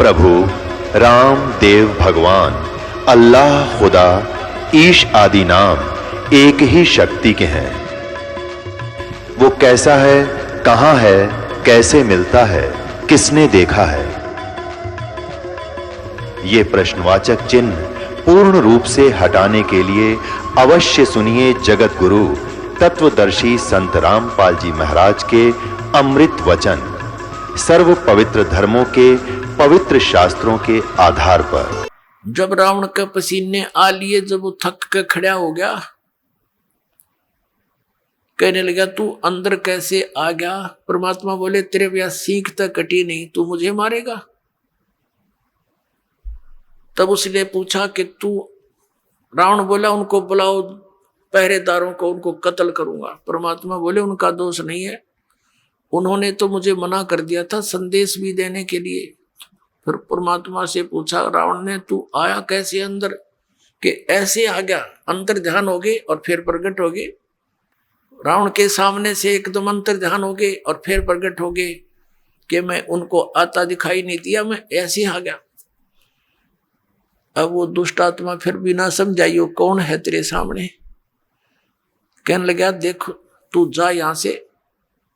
प्रभु राम देव भगवान अल्लाह खुदा ईश आदि नाम एक ही शक्ति के हैं। वो कैसा है, कहां है, कैसे मिलता है, किसने देखा है? ये प्रश्नवाचक चिन्ह पूर्ण रूप से हटाने के लिए अवश्य सुनिए जगत गुरु तत्वदर्शी संत रामपाल जी महाराज के अमृत वचन, सर्व पवित्र धर्मों के पवित्र शास्त्रों के आधार पर। जब रावण के पसीने आ लिए, जब वो थक के खड़ा हो गया, कहने लगा तू अंदर कैसे आ गया? परमात्मा बोले तेरे ब्याह सीख तक कटी नहीं, तू मुझे मारेगा? तब उसने पूछा कि तू, रावण बोला उनको बुलाओ, पहरेदारों को, उनको कत्ल करूंगा। परमात्मा बोले उनका दोष नहीं है, उन्होंने तो मुझे मना कर दिया था संदेश भी देने के लिए। फिर परमात्मा से पूछा रावण ने, तू आया कैसे अंदर? कि ऐसे आ गया, अंतर ध्यान हो गए और फिर प्रकट हो गए। रावण के सामने से एकदम अंतर ध्यान हो गए और फिर प्रकट हो गए कि मैं उनको आता दिखाई नहीं दिया, मैं ऐसे आ गया। अब वो दुष्ट आत्मा फिर भी ना समझाइयो कौन है तेरे सामने। कहने लगा देख तू जा यहां से,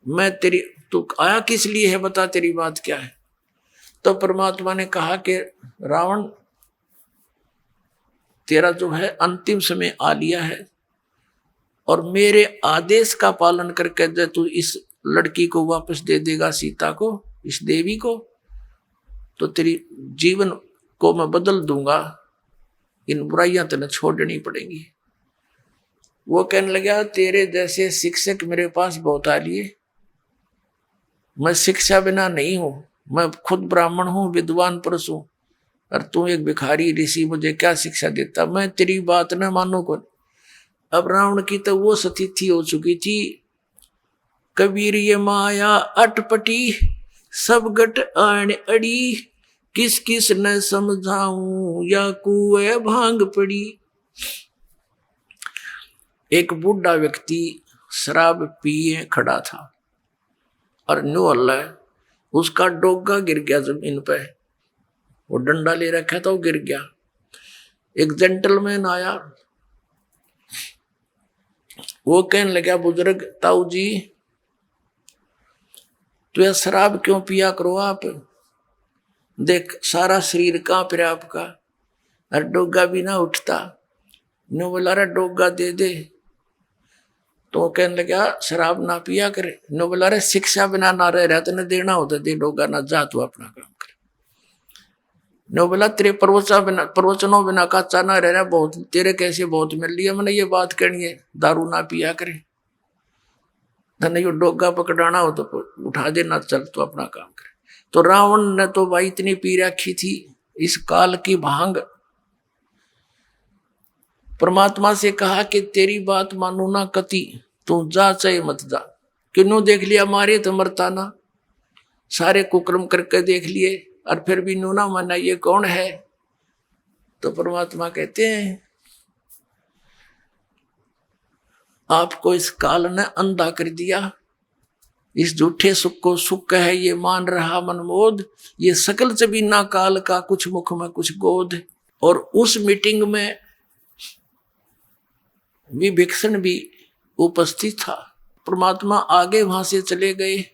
मैं तेरी, तू आया किस लिए है, बता तेरी बात क्या है। तो परमात्मा ने कहा कि रावण तेरा जो है अंतिम समय आ लिया है और मेरे आदेश का पालन करके जब तू इस लड़की को वापस दे देगा, सीता को, इस देवी को, तो तेरी जीवन को मैं बदल दूंगा, इन बुराइयां तेने छोड़नी पड़ेंगी। वो कहने लगा तेरे जैसे शिक्षक मेरे पास बहुत आ लिए, मैं शिक्षा बिना नहीं हूं, मैं खुद ब्राह्मण हूं, विद्वान पुरुष हूं, और तू एक भिखारी ऋषि, मुझे क्या शिक्षा देता? मैं तेरी बात न मानो को। अब रावण की तो वो स्थिति हो चुकी थी, कबीर ये माया अटपटी, सब गट आण अड़ी, किस किस न समझाऊं, या कुएं भांग पड़ी। एक बूढ़ा व्यक्ति शराब पिए खड़ा था और न्यू अल्लाह उसका डोगा गिर गया जमीन पे, वो डंडा ले रखा था, वो गिर गया। एक जेंटलमैन आया, वो कहने लगा बुजुर्ग ताऊ जी, तो यह शराब क्यों पिया करो आप? देख सारा शरीर कांप रहा आपका और डोगा भी ना उठता। न्यू बोला रे डोगा दे दे। तो कहने लगा शराब ना पिया करे। नो बोला रे शिक्षा बिना ना रह रहा तेने देना होता दे डोगा, ना जा तू अपना काम कर। नो बोला तेरे प्रवचनों बिना काचा ना रह रहा, बहुत तेरे कैसे बहुत मिल लिया, मैंने ये बात कहनी है, दारू ना पिया करे, धन यो डोगा पकड़ाना हो तो उठा देना, चल तू अपना काम करे। तो रावण ने तो भाई इतनी पी रखी थी इस काल की भांग। परमात्मा से कहा कि तेरी बात मानू ना कति, तू जा चाहे मत जा। क्यों देख लिया मारे तो मरता ना, सारे कुकर्म करके देख लिए और फिर भी नू ना माना, ये कौन है? तो परमात्मा कहते हैं आपको इस काल ने अंधा कर दिया, इस झूठे सुख को सुख है ये मान रहा मनमोद, ये सकल जबीना काल का कुछ मुख में कुछ गोद। और उस मीटिंग में विभीषण भी उपस्थित था। परमात्मा आगे वहां से चले गए।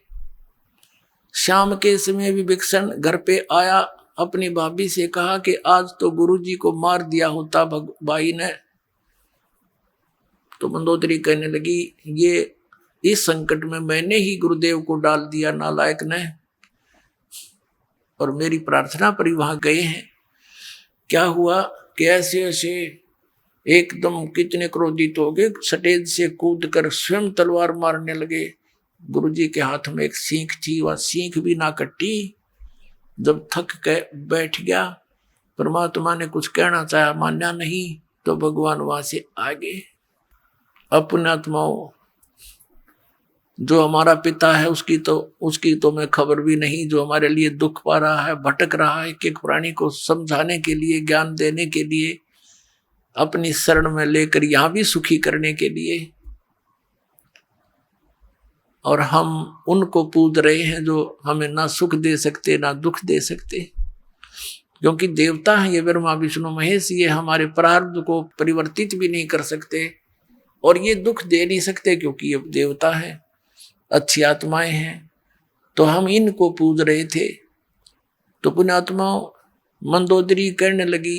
शाम के समय विभीषण घर पे आया, अपनी भाभी से कहा कि आज तो गुरुजी को मार दिया होता भाई ने। तो मंदोदरी कहने लगी ये इस संकट में मैंने ही गुरुदेव को डाल दिया नालायक ने, और मेरी प्रार्थना पर ही वहां गए हैं। क्या हुआ कि ऐसे ऐसे एकदम कितने क्रोधित हो गए, स्टेज से कूद कर स्वयं तलवार मारने लगे। गुरुजी के हाथ में एक सीख थी, वह सीख भी ना कटी। जब थक के बैठ गया, परमात्मा ने कुछ कहना चाहा, मान्या नहीं, तो भगवान वहां से आ गए। अपने आत्माओं, जो हमारा पिता है उसकी तो मैं खबर भी नहीं, जो हमारे लिए दुख पा रहा है, भटक रहा है, कि प्राणी को समझाने के लिए, ज्ञान देने के लिए, अपनी शरण में लेकर यहां भी सुखी करने के लिए, और हम उनको पूज रहे हैं जो हमें ना सुख दे सकते ना दुख दे सकते। क्योंकि देवता है ये ब्रह्मा विष्णु महेश, ये हमारे प्रारब्ध को परिवर्तित भी नहीं कर सकते और ये दुख दे नहीं सकते क्योंकि ये देवता है, अच्छी आत्माएं हैं। तो हम इनको पूज रहे थे। तो पुण्यात्माओं, मंदोदरी कहने लगी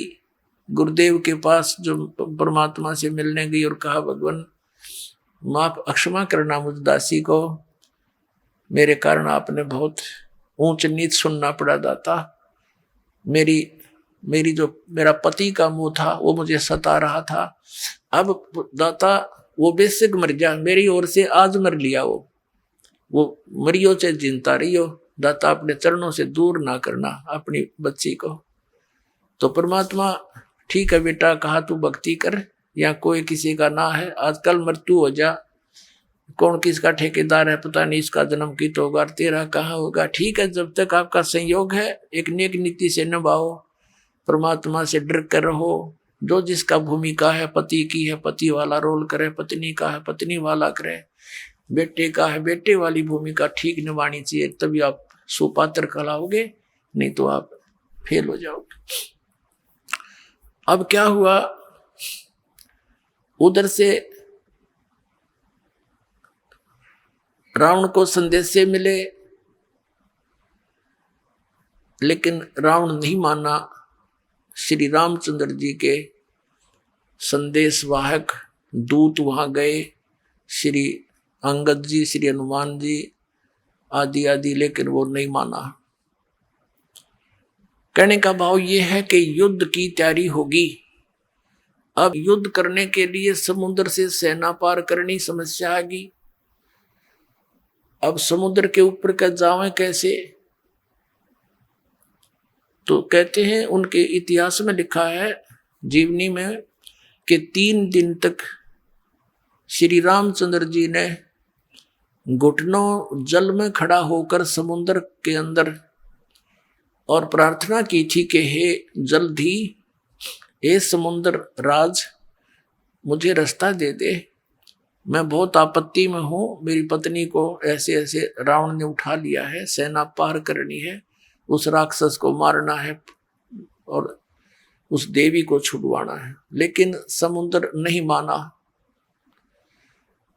गुरुदेव के पास, जो परमात्मा से मिलने गई, और कहा भगवान माफ क्षमा करना मुझ दासी को, मेरे कारण आपने बहुत ऊंच नीच सुनना पड़ा दाता। मेरी जो मेरा पति का मुंह था वो मुझे सता रहा था। अब दाता वो बेशक मर जा, मेरी ओर से आज मर लिया, वो मरियो से जिंदा रहियो दाता, अपने चरणों से दूर ना करना अपनी बच्ची को। तो परमात्मा ठीक है बेटा, कहा तू भक्ति कर, या कोई किसी का ना है, आजकल मृत्यु हो जा, कौन किसका ठेकेदार है पता नहीं, इसका जन्म की तो होगा, तेरा कहाँ होगा। ठीक है, जब तक आपका संयोग है एक नेक नीति से निभाओ, परमात्मा से डर कर रहो। जो जिसका भूमिका है, पति की है पति वाला रोल करे, पत्नी का है पत्नी वाला करे, बेटे का है बेटे वाली भूमिका ठीक निभानी चाहिए, तभी आप सुपात्र कहलाओगे, नहीं तो आप फेल हो जाओगे। अब क्या हुआ, उधर से रावण को संदेश मिले, लेकिन रावण नहीं माना। श्री रामचंद्र जी के संदेश वाहक दूत वहां गए, श्री अंगद जी, श्री हनुमान जी आदि आदि, लेकिन वो नहीं माना। कहने का भाव ये है कि युद्ध की तैयारी होगी। अब युद्ध करने के लिए समुद्र से सेना पार करनी समस्या आ गई। अब समुद्र के ऊपर का जावें कैसे? तो कहते हैं उनके इतिहास में लिखा है जीवनी में कि 3 दिन तक श्री रामचंद्र जी ने घुटनों जल में खड़ा होकर समुद्र के अंदर और प्रार्थना की थी कि हे जल्दी, हे समुद्र राज, मुझे रास्ता दे दे, मैं बहुत आपत्ति में हूँ, मेरी पत्नी को ऐसे ऐसे रावण ने उठा लिया है, सेना पार करनी है, उस राक्षस को मारना है और उस देवी को छुड़वाना है। लेकिन समुद्र नहीं माना।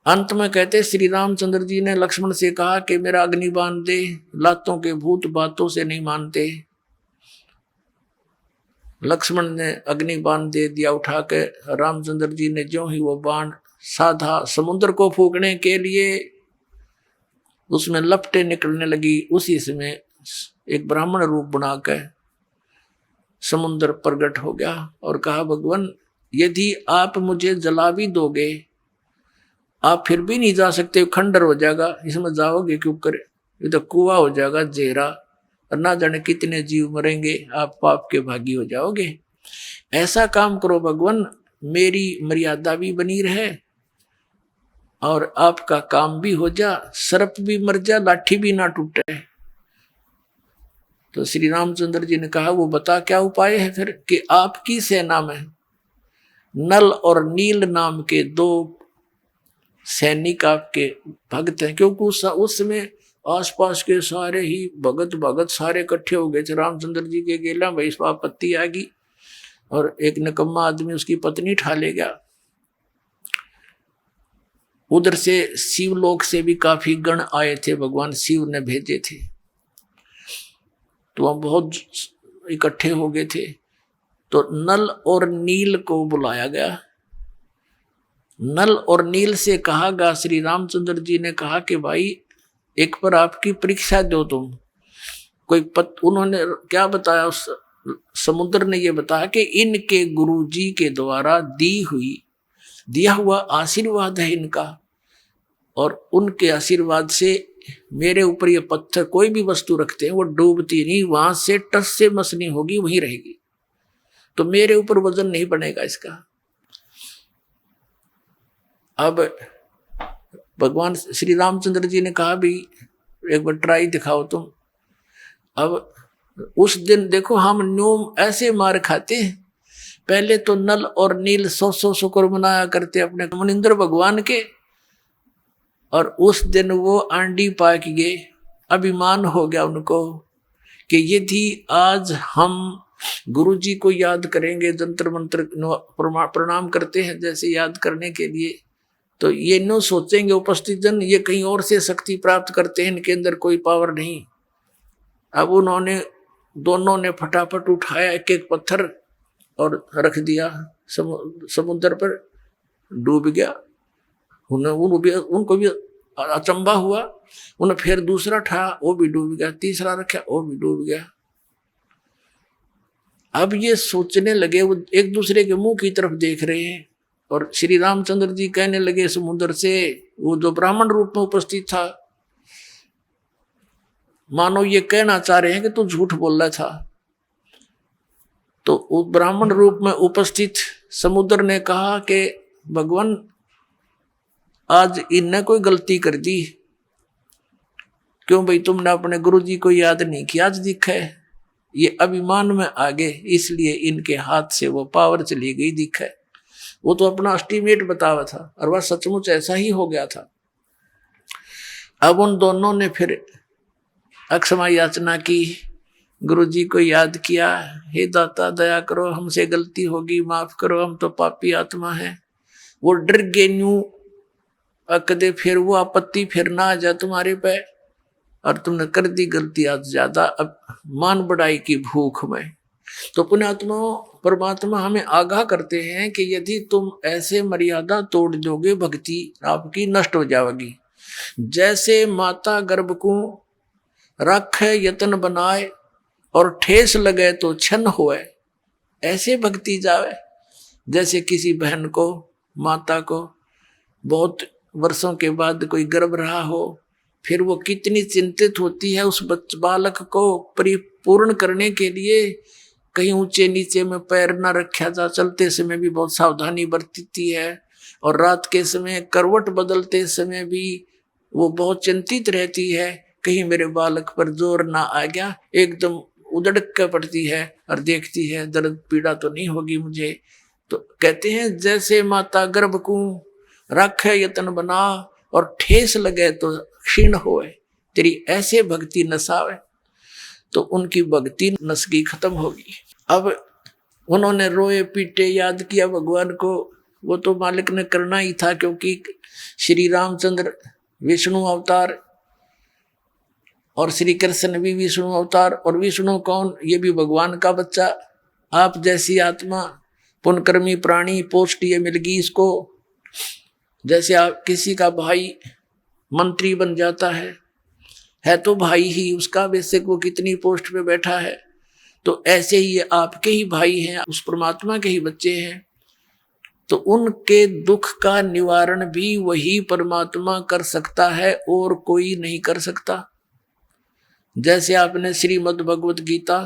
अंत में कहते श्री रामचंद्र जी ने लक्ष्मण से कहा कि मेरा अग्नि बांध दे, लातों के भूत बातों से नहीं मानते। लक्ष्मण ने अग्नि बाण दे दिया उठा के। रामचंद्र जी ने जो ही वो बाण साधा समुद्र को फूकने के लिए, उसमें लपटें निकलने लगी। उसी समय एक ब्राह्मण रूप बनाकर समुद्र प्रकट हो गया और कहा भगवान, यदि आप मुझे जला भी दोगे, आप फिर भी नहीं जा सकते, खंडर हो जाएगा, इसमें जाओगे क्यों करे, ये तो कुआं हो जाएगा जेरा, और ना जाने कितने जीव मरेंगे, आप पाप के भागी हो जाओगे। ऐसा काम करो भगवान, मेरी मर्यादा भी बनी रहे और आपका काम भी हो जा, सर्प भी मर जा, लाठी भी ना टूटे। तो श्री रामचंद्र जी ने कहा वो बता क्या उपाय है फिर, कि आपकी सेना में नल और नील नाम के 2 सैनिक आपके भक्त हैं। क्योंकि उस समय आसपास के सारे ही भगत सारे इकट्ठे हो गए थे रामचंद्र जी के गेला। भाई इस आपत्ति आ गई और एक निकम्मा आदमी उसकी पत्नी ठा ले गया। उधर से शिवलोक से भी काफी गण आए थे, भगवान शिव ने भेजे थे, तो वह बहुत इकट्ठे हो गए थे। तो नल और नील को बुलाया गया। नल और नील से कहा गया, श्री रामचंद्र जी ने कहा कि भाई एक पर आपकी परीक्षा दो तुम। उन्होंने क्या बताया, उस समुद्र ने ये बताया कि इनके गुरुजी के द्वारा दिया हुआ आशीर्वाद है इनका, और उनके आशीर्वाद से मेरे ऊपर ये पत्थर कोई भी वस्तु रखते हैं वो डूबती नहीं, वहां से टस से मसनी होगी वहीं रहेगी, तो मेरे ऊपर वजन नहीं बनेगा इसका। अब भगवान श्री रामचंद्र जी ने कहा भी एक बार ट्राई दिखाओ तुम। अब उस दिन देखो हम न्यूम ऐसे मार खाते हैं, पहले तो नल और नील 100 शुक्र मनाया करते अपने मुनिंद्र भगवान के, और उस दिन वो आंडी पाक गए, अभिमान हो गया उनको कि यदि आज हम गुरु जी को याद करेंगे, जंतर मंत्र प्रणाम करते हैं जैसे याद करने के लिए, तो ये न सोचेंगे उपस्थित जन ये कहीं और से शक्ति प्राप्त करते हैं, इनके अंदर कोई पावर नहीं। अब उन्होंने दोनों ने फटाफट उठाया एक एक पत्थर और रख दिया समुद्र पर, डूब गया। उनको भी अचंबा हुआ। उन्हें फिर दूसरा उठाया, वो भी डूब गया, तीसरा रखा, वो भी डूब गया। अब ये सोचने लगे, वो एक दूसरे के मुंह की तरफ देख रहे हैं और श्री रामचंद्र जी कहने लगे समुद्र से, वो जो ब्राह्मण रूप में उपस्थित था, मानो ये कहना चाह रहे हैं कि तू झूठ बोल रहा था। तो उस ब्राह्मण रूप में उपस्थित समुद्र ने कहा कि भगवान आज इनने कोई गलती कर दी, क्यों भाई तुमने अपने गुरु जी को याद नहीं किया, आज दिखा है ये अभिमान में आ गए, इसलिए इनके हाथ से वो पावर चली गई, दिखा है। वो तो अपना एस्टीमेट बतावा था और वह सचमुच ऐसा ही हो गया था। अब उन दोनों ने फिर अक्षमा याचना की, गुरु जी को याद किया, हे दाता दया करो, हमसे गलती होगी, माफ करो, हम तो पापी आत्मा है। वो डर गए न्यू कदे फिर वो आपत्ति फिर ना आ जाए तुम्हारे पे, और तुमने कर दी गलती आज ज्यादा, अब मान बढ़ाई की भूख में। तो पुण्यात्मा परमात्मा हमें आगाह करते हैं कि यदि तुम ऐसे मर्यादा तोड़ दोगे, भक्ति आपकी नष्ट हो जाएगी। जैसे माता गर्भ को रखे यतन बनाए और ठेस लगे तो छन होए, ऐसे भक्ति जावे। जैसे किसी बहन को, माता को बहुत वर्षों के बाद कोई गर्भ रहा हो, फिर वो कितनी चिंतित होती है उस बालक को परिपूर्ण करने के लिए, कहीं ऊंचे नीचे में पैर न रखा जा, चलते समय भी बहुत सावधानी बरतती है, और रात के समय करवट बदलते समय भी वो बहुत चिंतित रहती है, कहीं मेरे बालक पर जोर ना आ गया, एकदम उदड़क कर पड़ती है और देखती है दर्द पीड़ा तो नहीं होगी मुझे। तो कहते हैं जैसे माता गर्भ को रखे यतन बना और ठेस लगे तो क्षीण होए, तेरी ऐसे भक्ति नसावे, तो उनकी भक्ति नस की खत्म होगी। अब उन्होंने रोए पीटे याद किया भगवान को, वो तो मालिक ने करना ही था, क्योंकि श्री रामचंद्र विष्णु अवतार और श्री कृष्ण भी विष्णु अवतार, और विष्णु कौन, ये भी भगवान का बच्चा। आप जैसी आत्मा पुण्यकर्मी प्राणी पोस्ट ये मिल गई इसको। जैसे आप किसी का भाई मंत्री बन जाता है तो भाई ही उसका, वैसे वो कितनी पोस्ट पे बैठा है, तो ऐसे ही ये आपके ही भाई हैं, उस परमात्मा के ही बच्चे हैं। तो उनके दुख का निवारण भी वही परमात्मा कर सकता है और कोई नहीं कर सकता। जैसे आपने श्रीमद् भगवत गीता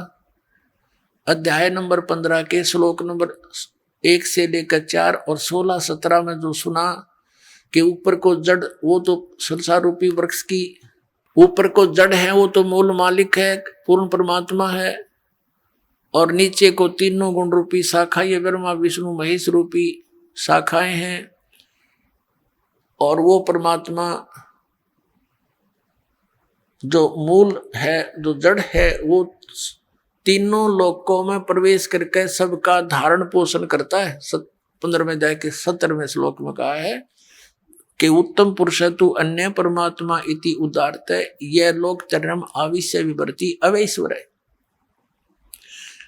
अध्याय नंबर 15 के श्लोक नंबर 1 से लेकर 4 और 16-17 में जो सुना कि ऊपर को जड़, वो तो संसार रूपी वृक्ष की ऊपर को जड़ है, वो तो मूल मालिक है, पूर्ण परमात्मा है, और नीचे को तीनों गुण रूपी शाखा, ये ब्रह्मा विष्णु महेश रूपी शाखाएं हैं, और वो परमात्मा जो मूल है, जो जड़ है, वो तीनों लोकों में प्रवेश करके सबका धारण पोषण करता है। 15वें अध्याय के 17वें श्लोक में कहा है कि उत्तम पुरुष तु अन्य परमात्मा इति उदारत, यह लोक चरम आविश्य विवर्ती अवैश्वर है।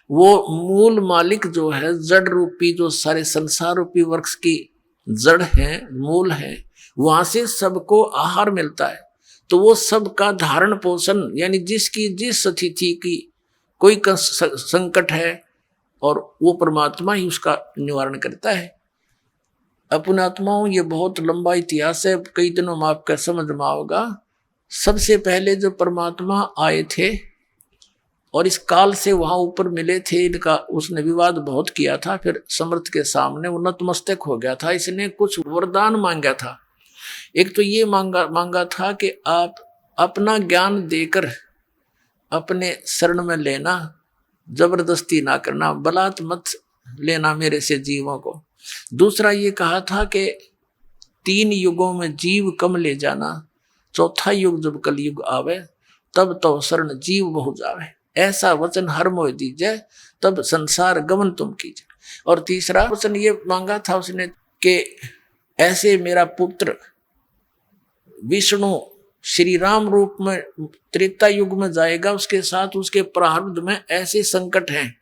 वो मूल मालिक जो है, जड़ रूपी जो सारे संसार रूपी वृक्ष की जड़ है, मूल है, वहां से सबको आहार मिलता है। तो वो सबका धारण पोषण, यानी जिसकी जिस स्थिति की कोई संकट है, और वो परमात्मा ही उसका निवारण करता है। अपने आत्माओं, ये बहुत लंबा इतिहास है, कई दिनों में आपका समझ में आओगा। सबसे पहले जो परमात्मा आए थे और इस काल से वहां ऊपर मिले थे, इनका उसने विवाद बहुत किया था, फिर समर्थ के सामने वो नतमस्तक हो गया था। इसने कुछ वरदान मांगा था। एक तो ये मांगा था कि आप अपना ज्ञान देकर अपने शरण में लेना, जबरदस्ती ना करना, बलात् मत लेना मेरे से जीवों को। दूसरा ये कहा था कि 3 युगों में जीव कम ले जाना, चौथा युग जब कलयुग आवे तब तो शरण जीव बहु जावे। ऐसा वचन हर मोह दीजिए, तब संसार गमन तुम कीजिए। और तीसरा वचन ये मांगा था उसने कि ऐसे मेरा पुत्र विष्णु श्री राम रूप में त्रेता युग में जाएगा, उसके साथ उसके प्रारब्ध में ऐसे संकट हैं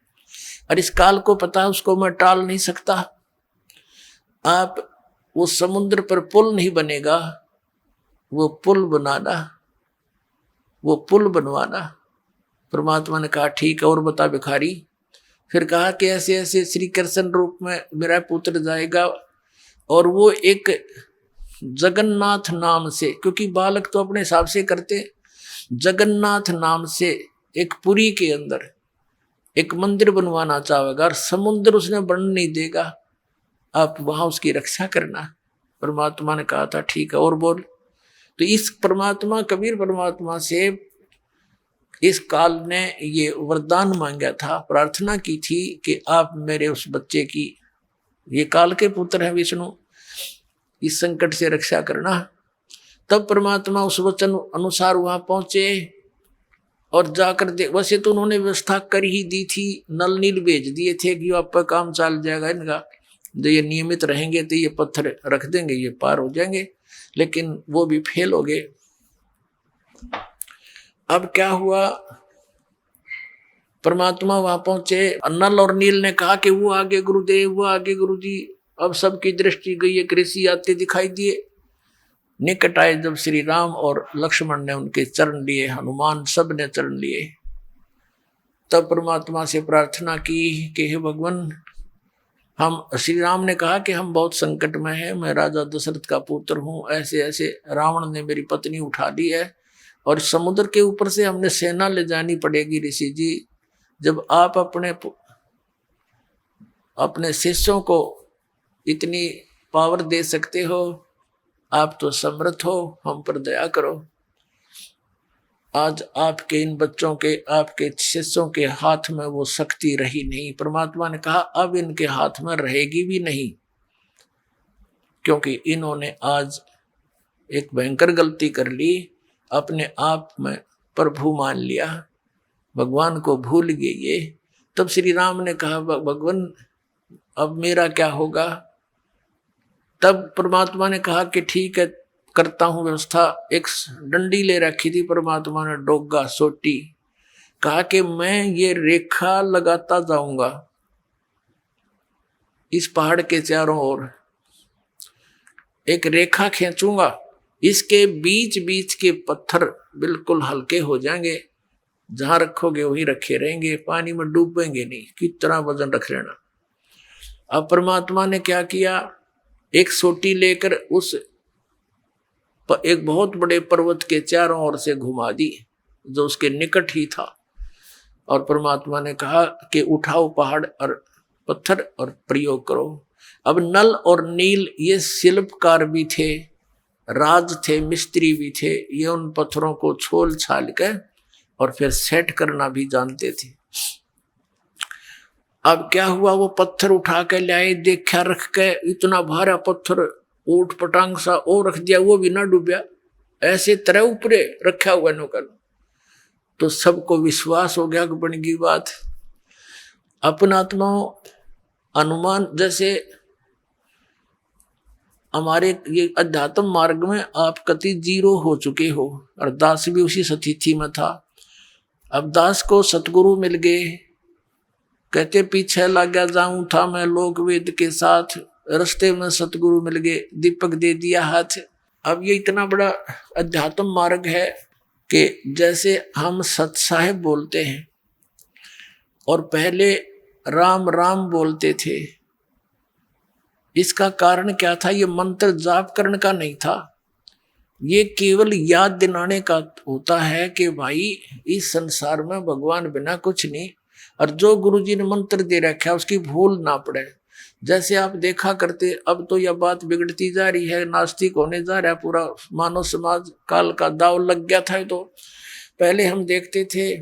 और इस काल को पता है, उसको मैं टाल नहीं सकता। आप वो समुद्र पर पुल नहीं बनेगा, वो पुल बनवाना। परमात्मा ने कहा ठीक है, और बता भिखारी। फिर कहा कि ऐसे ऐसे श्री कृष्ण रूप में मेरा पुत्र जाएगा और वो एक जगन्नाथ नाम से, क्योंकि बालक तो अपने हिसाब से करते, जगन्नाथ नाम से एक पुरी के अंदर एक मंदिर बनवाना चाहेगा और समुद्र उसने बनने नहीं देगा, आप वहां उसकी रक्षा करना। परमात्मा ने कहा था ठीक है, और बोल। तो इस परमात्मा, कबीर परमात्मा से इस काल ने ये वरदान मांगा था, प्रार्थना की थी कि आप मेरे उस बच्चे की, ये काल के पुत्र हैं विष्णु, इस संकट से रक्षा करना। तब परमात्मा उस वचन अनुसार वहां पहुंचे और जाकर वैसे तो उन्होंने व्यवस्था कर ही दी थी, नल नील भेज दिए थे कि आपका काम चल जाएगा इनका, जो ये नियमित रहेंगे तो ये पत्थर रख देंगे, ये पार हो जाएंगे, लेकिन वो भी फेल हो गए। अब क्या हुआ, परमात्मा वहां पहुंचे, नल और नील ने कहा कि वो आगे गुरुदेव, वो आगे गुरुजी। अब सबकी दृष्टि गई, एक ऋषि आते दिखाई दिए, निकट आए जब श्री राम और लक्ष्मण ने उनके चरण लिए, हनुमान सब ने चरण लिए, तब परमात्मा से प्रार्थना की कि हे भगवान, हम, श्री राम ने कहा कि हम बहुत संकट में हैं, मैं राजा दशरथ का पुत्र हूँ, ऐसे ऐसे रावण ने मेरी पत्नी उठा ली है और समुद्र के ऊपर से हमने सेना ले जानी पड़ेगी। ऋषि जी, जब आप अपने शिष्यों को इतनी पावर दे सकते हो, आप तो समर्थ हो, हम पर दया करो। आज आपके इन बच्चों के, आपके शिष्यों के हाथ में वो शक्ति रही नहीं। परमात्मा ने कहा अब इनके हाथ में रहेगी भी नहीं, क्योंकि इन्होंने आज एक भयंकर गलती कर ली, अपने आप में प्रभु मान लिया, भगवान को भूल गए ये। तब श्री राम ने कहा भगवान अब मेरा क्या होगा। तब परमात्मा ने कहा कि ठीक है, करता हूं व्यवस्था। एक डंडी ले रखी थी परमात्मा ने, डोगा सोटी, कहा कि मैं ये रेखा लगाता जाऊंगा इस पहाड़ के चारों ओर, एक रेखा खींचूंगा, इसके बीच बीच के पत्थर बिल्कुल हल्के हो जाएंगे, जहां रखोगे वहीं रखे रहेंगे, पानी में डूबेंगे नहीं, कितना वजन रख लेना। अब परमात्मा ने क्या किया, एक सोटी लेकर उस एक बहुत बड़े पर्वत के चारों ओर से घुमा दी, जो उसके निकट ही था, और परमात्मा ने कहा कि उठाओ पहाड़ और पत्थर और प्रयोग करो। अब नल और नील ये शिल्पकार भी थे, राज थे, मिस्त्री भी थे, ये उन पत्थरों को छोल छाल के और फिर सेट करना भी जानते थे। अब क्या हुआ, वो पत्थर उठा के लाए, देखा रख के, इतना भारा पत्थर ऊट पटांग सा और रख दिया, वो भी ना डूबया, ऐसे तरह ऊपरे रखा हुआ नौकर। तो सबको विश्वास हो गया कि बन गई बात। अपना आत्मा अनुमान, जैसे हमारे ये अध्यात्म मार्ग में आप कति जीरो हो चुके हो, और दास भी उसी स्थिति में था। अब दास को सतगुरु मिल गए, कहते पीछे लग गया जाऊं था मैं लोक वेद के साथ, रास्ते में सतगुरु मिल गए, दीपक दे दिया हाथ। अब ये इतना बड़ा अध्यात्म मार्ग है कि जैसे हम सत साहेब बोलते हैं और पहले राम राम बोलते थे, इसका कारण क्या था, ये मंत्र जाप करने का नहीं था, ये केवल याद दिलाने का होता है कि भाई इस संसार में भगवान बिना कुछ नहीं, और जो गुरुजी ने मंत्र दे रखा है उसकी भूल ना पड़े। जैसे आप देखा करते, अब तो यह बात बिगड़ती जा रही है, नास्तिक होने जा रहा है पूरा मानव समाज, काल का दाव लग गया था। तो पहले हम देखते थे,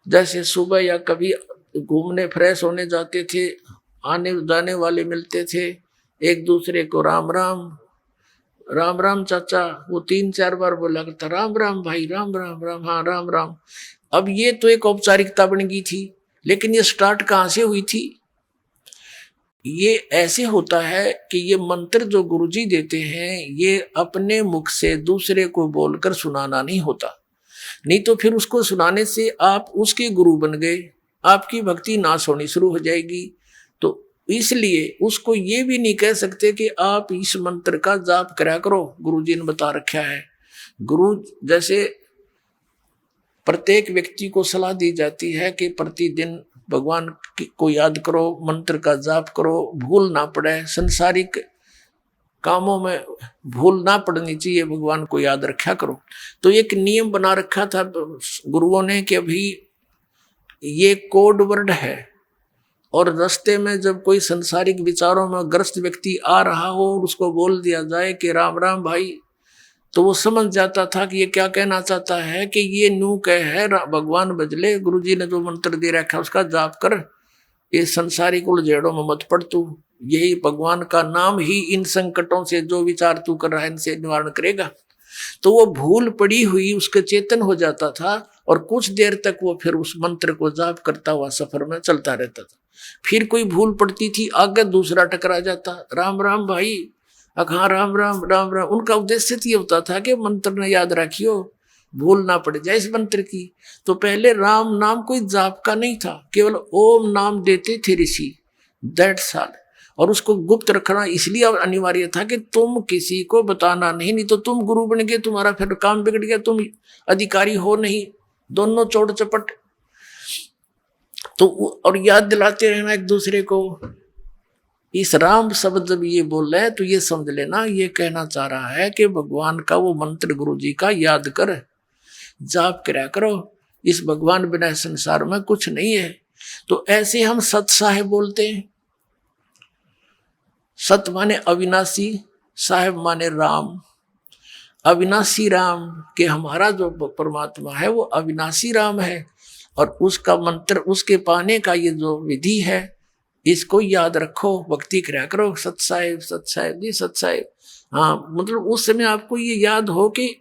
जैसे सुबह या कभी घूमने फ्रेश होने जाते थे, आने जाने वाले मिलते थे, एक दूसरे को राम राम, राम राम चाचा, वो 3-4 बार बोला करता, राम राम भाई, राम राम राम, हाँ राम राम। अब ये तो एक औपचारिकता बन गई थी, लेकिन ये स्टार्ट कहाँ से हुई थी? ये ऐसे होता है कि ये मंत्र जो गुरुजी देते हैं ये अपने मुख से दूसरे को बोलकर सुनाना नहीं होता, नहीं तो फिर उसको सुनाने से आप उसके गुरु बन गए, आपकी भक्ति नाश होनी शुरू हो जाएगी। तो इसलिए उसको ये भी नहीं कह सकते कि आप इस मंत्र का जाप करा करो, गुरुजी ने बता रखा है। गुरु जैसे प्रत्येक व्यक्ति को सलाह दी जाती है कि प्रतिदिन भगवान को याद करो, मंत्र का जाप करो, भूल ना पड़े, संसारिक कामों में भूल ना पड़नी चाहिए, भगवान को याद रखा करो। तो एक नियम बना रखा था गुरुओं ने कि अभी ये कोड वर्ड है, और रास्ते में जब कोई संसारिक विचारों में ग्रस्त व्यक्ति आ रहा हो और उसको बोल दिया जाए कि राम राम भाई, तो वो समझ जाता था कि ये क्या कहना चाहता है, कि ये नू कह है भगवान बजले, गुरुजी ने जो मंत्र दे रखा है उसका जाप कर, ये संसारिक उलझेड़ों में मत पड़ तू, यही भगवान का नाम ही इन संकटों से जो विचार तू कर रहा है इनसे निवारण करेगा। तो वो भूल पड़ी हुई उसके चेतन हो जाता था और कुछ देर तक वो फिर उस मंत्र को जाप करता हुआ सफर में चलता रहता था। फिर कोई भूल पड़ती थी, आगे दूसरा टकरा जाता, राम राम भाई, हाँ राम राम राम राम। उनका उद्देश्य ये होता था कि मंत्र ने याद रखियो, भूल ना पड़ जाए इस मंत्र की। तो पहले राम नाम कोई जाप का नहीं था, केवल ओम नाम देते थे ऋषि, दैट्स ऑल। और उसको गुप्त रखना इसलिए अनिवार्य था कि तुम किसी को बताना नहीं तो तुम गुरु बन गए, तुम्हारा फिर काम बिगड़ गया, तुम अधिकारी हो नहीं, दोनों चौड़ चपट। तो और याद दिलाते रहना एक दूसरे को। इस राम शब्द जब ये बोल रहे हैं तो ये समझ लेना ये कहना चाह रहा है कि भगवान का वो मंत्र गुरु जी का याद कर, जाप करा करो, इस भगवान बिना संसार में कुछ नहीं है। तो ऐसे हम सत साहेब बोलते हैं। सत माने अविनाशी, साहेब माने राम। अविनाशी राम के हमारा जो परमात्मा है वो अविनाशी राम है, और उसका मंत्र, उसके पाने का ये जो विधि है इसको याद रखो, भक्ति करा करो, सत साहेब जी सत साहेब। हाँ, मतलब उस समय आपको ये याद हो कि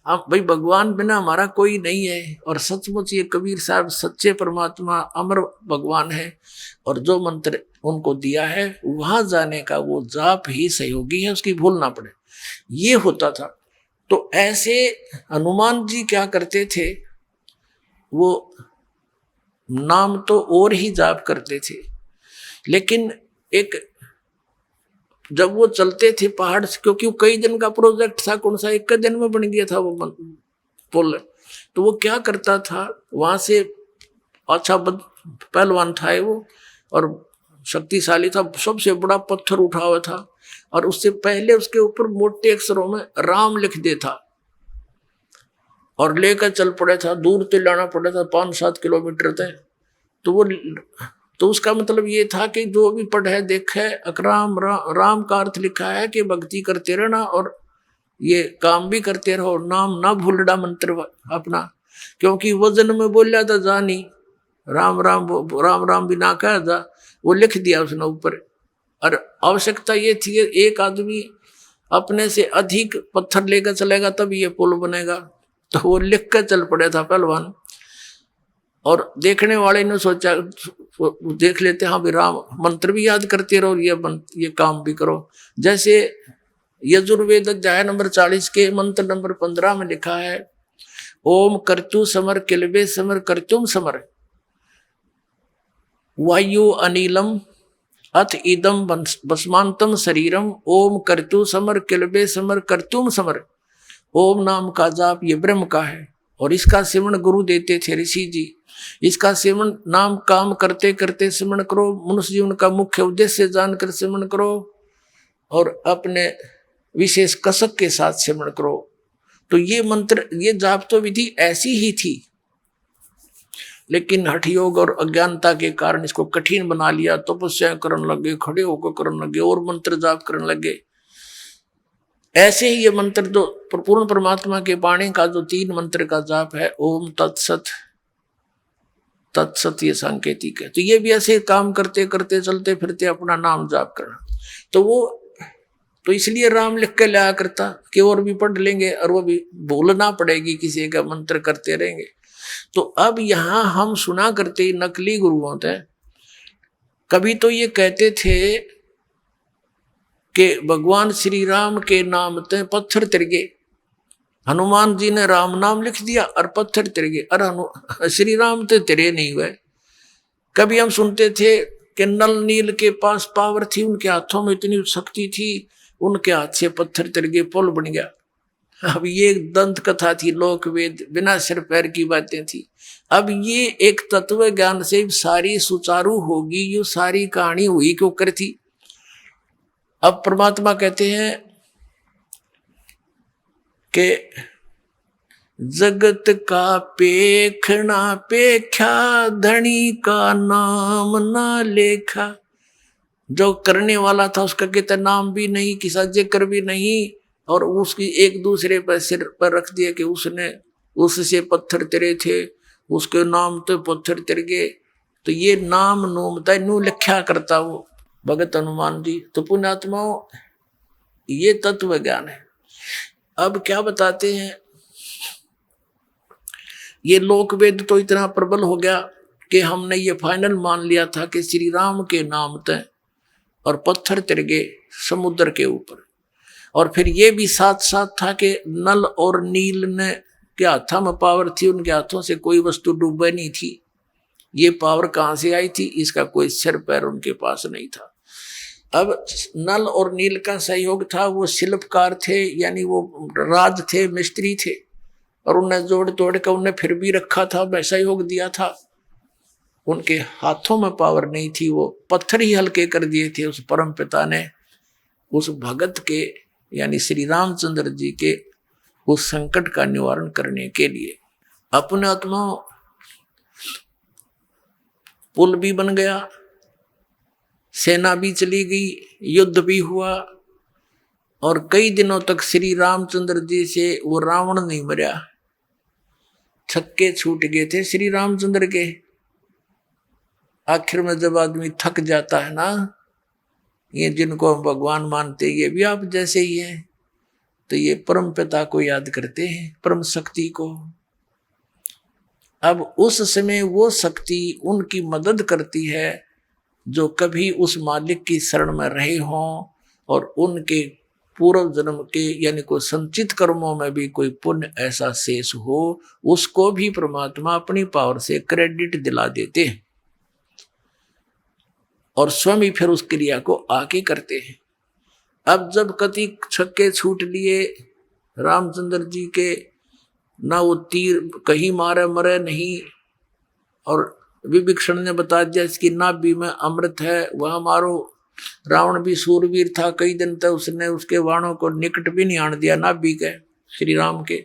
आप भाई भगवान बिना हमारा कोई नहीं है, और सचमुच ये कबीर साहब सच्चे परमात्मा अमर भगवान है, और जो मंत्र उनको दिया है वहां जाने का वो जाप ही सहयोगी है, उसकी भूल ना पड़े, ये होता था। तो ऐसे हनुमान जी क्या करते थे, वो नाम तो और ही जाप करते थे, लेकिन एक जब वो चलते थे पहाड़ से, क्योंकि कई दिन का प्रोजेक्ट था, कौन सा एक दिन में बन गया था वो पुल, तो वो क्या करता था, वहां से अच्छा पहलवान था वो और शक्तिशाली था, सबसे बड़ा पत्थर उठा हुआ था, और उससे पहले उसके ऊपर मोटे अक्षरों में राम लिख देता और लेकर चल पड़ा था, दूर तक लाना पड़ा था, 5-7 किलोमीटर तक। तो उसका मतलब ये था कि जो भी पढ़े देखे अकराम राम का अर्थ लिखा है कि भक्ति करते रहना और ये काम भी करते रहो, नाम ना भूलना मंत्र अपना, क्योंकि वजन में बोला था जानी राम राम राम राम भी ना कहा जा, वो लिख दिया उसने ऊपर। और आवश्यकता ये थी एक आदमी अपने से अधिक पत्थर लेकर चलेगा तब ये पुल बनेगा, तो वो लिख कर चल पड़ा था पहलवान। और देखने वाले ने सोचा, देख लेते हाँ भी राम मंत्र भी याद करते रहो, ये काम भी करो। जैसे यजुर्वेद अध्याय नंबर 40 के मंत्र नंबर 15 में लिखा है, ओम कर्तु समर किलबे समर कर्तुम समर वायु अनिलम अथ इदम भस्मांतम शरीरम ओम कर्तु समर किलबे समर कर्तुम समर। ओम नाम का जाप ये ब्रह्म का है, और इसका सेवन गुरु देते थे ऋषि जी। इसका सेवन नाम काम करते करते सेवन करो, मनुष्य जीवन का मुख्य उद्देश्य जानकर सेवन करो, और अपने विशेष कसक के साथ सेवन करो। तो ये मंत्र, ये जाप तो विधि ऐसी ही थी, लेकिन हठ योग और अज्ञानता के कारण इसको कठिन बना लिया, तपस्या करने लगे, खड़े होकर करने लगे और मंत्र जाप करने लगे। ऐसे ही ये मंत्र जो पूर्ण परमात्मा के वाणी का जो 3 मंत्र का जाप है, ओम तत्सत, तत्सत ये सांकेतिक है। तो ये भी ऐसे काम करते करते चलते फिरते अपना नाम जाप करना। तो इसलिए राम लिख के लाया करता कि और भी पढ़ लेंगे और वो भी भूलना पड़ेगी, किसी का मंत्र करते रहेंगे। तो अब यहां हम सुना करते नकली गुरुओं थे, कभी तो ये कहते थे कि भगवान श्री राम के नाम ते पत्थर तिरगे, हनुमान जी ने राम नाम लिख दिया और पत्थर तिरगे, अरे श्री राम तो तिरे नहीं हुए। कभी हम सुनते थे कि नल नील के पास पावर थी, उनके हाथों में इतनी शक्ति थी, उनके हाथ से पत्थर तिरगे पुल बन गया। अब ये दंत कथा थी, लोक वेद बिना सिर पैर की बातें थी। अब ये एक तत्व ज्ञान से सारी सुचारू होगी, ये सारी कहानी हुई क्यों कर थी। अब परमात्मा कहते हैं कि जगत का पेखना पेख्या, धनी का नाम ना लेखा। जो करने वाला था उसका कितना नाम भी नहीं, किसा जिक्र भी नहीं, और उसकी एक दूसरे पर सिर पर रख दिया कि उसने उससे पत्थर तिरे थे, उसके नाम तो पत्थर तिर गए। तो ये नाम नूमता नू लिखा करता वो भगत हनुमान जी। तो पुण्यात्माओं ये तत्व ज्ञान है। अब क्या बताते हैं, ये लोक वेद तो इतना प्रबल हो गया कि हमने ये फाइनल मान लिया था कि श्री राम के नाम तय और पत्थर तिरगे समुद्र के ऊपर। और फिर ये भी साथ साथ था कि नल और नील ने के हाथों में पावर थी, उनके हाथों से कोई वस्तु डूबे नहीं थी। ये पावर कहाँ से आई थी, इसका कोई सिर पैर उनके पास नहीं था। अब नल और नील का सहयोग था, वो शिल्पकार थे, यानी वो राज थे, मिस्त्री थे, और उन्हें जोड़ तोड़ कर उन्हें फिर भी रखा था, सहयोग दिया था। उनके हाथों में पावर नहीं थी, वो पत्थर ही हल्के कर दिए थे उस परम पिता ने, उस भगत के यानी श्री रामचंद्र जी के उस संकट का निवारण करने के लिए। अपने आत्मा पुल भी बन गया, सेना भी चली गई, युद्ध भी हुआ, और कई दिनों तक श्री रामचंद्र जी से वो रावण नहीं मरा। छक्के छूट गए थे श्री रामचंद्र के। आखिर में जब आदमी थक जाता है ना, ये जिनको हम भगवान मानते ये भी आप जैसे ही हैं, तो ये परम पिता को याद करते हैं, परम शक्ति को। अब उस समय वो शक्ति उनकी मदद करती है जो कभी उस मालिक की शरण में रहे हों और उनके पूर्व जन्म के यानी कोई संचित कर्मों में भी कोई पुण्य ऐसा शेष हो, उसको भी परमात्मा अपनी पावर से क्रेडिट दिला देते हैं और स्वयं ही फिर उस क्रिया को आके करते हैं। अब जब कति छक्के छूट लिए रामचंद्र जी के, ना वो तीर कहीं मारे मरे नहीं, और विभीषण ने बता दिया इसकी नाभि में अमृत है, वह मारो। रावण भी सूरवीर था, कई दिन तक उसने उसके बाणों को निकट भी नहीं आने दिया नाभि के श्री राम के।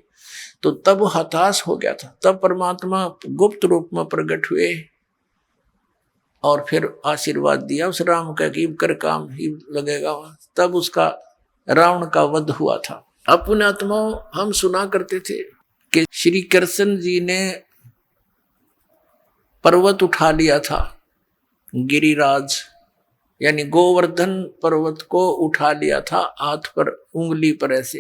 तो तब हताश हो गया था, तब परमात्मा गुप्त रूप में प्रकट हुए और फिर आशीर्वाद दिया उस राम का कि कर काम ही लगेगा। तब उसका रावण का वध हुआ था। अब पुण्यात्माओं हम सुना करते थे कि श्री कृष्ण जी ने पर्वत उठा लिया था, गिरिराज यानी गोवर्धन पर्वत को उठा लिया था हाथ पर उंगली पर ऐसे।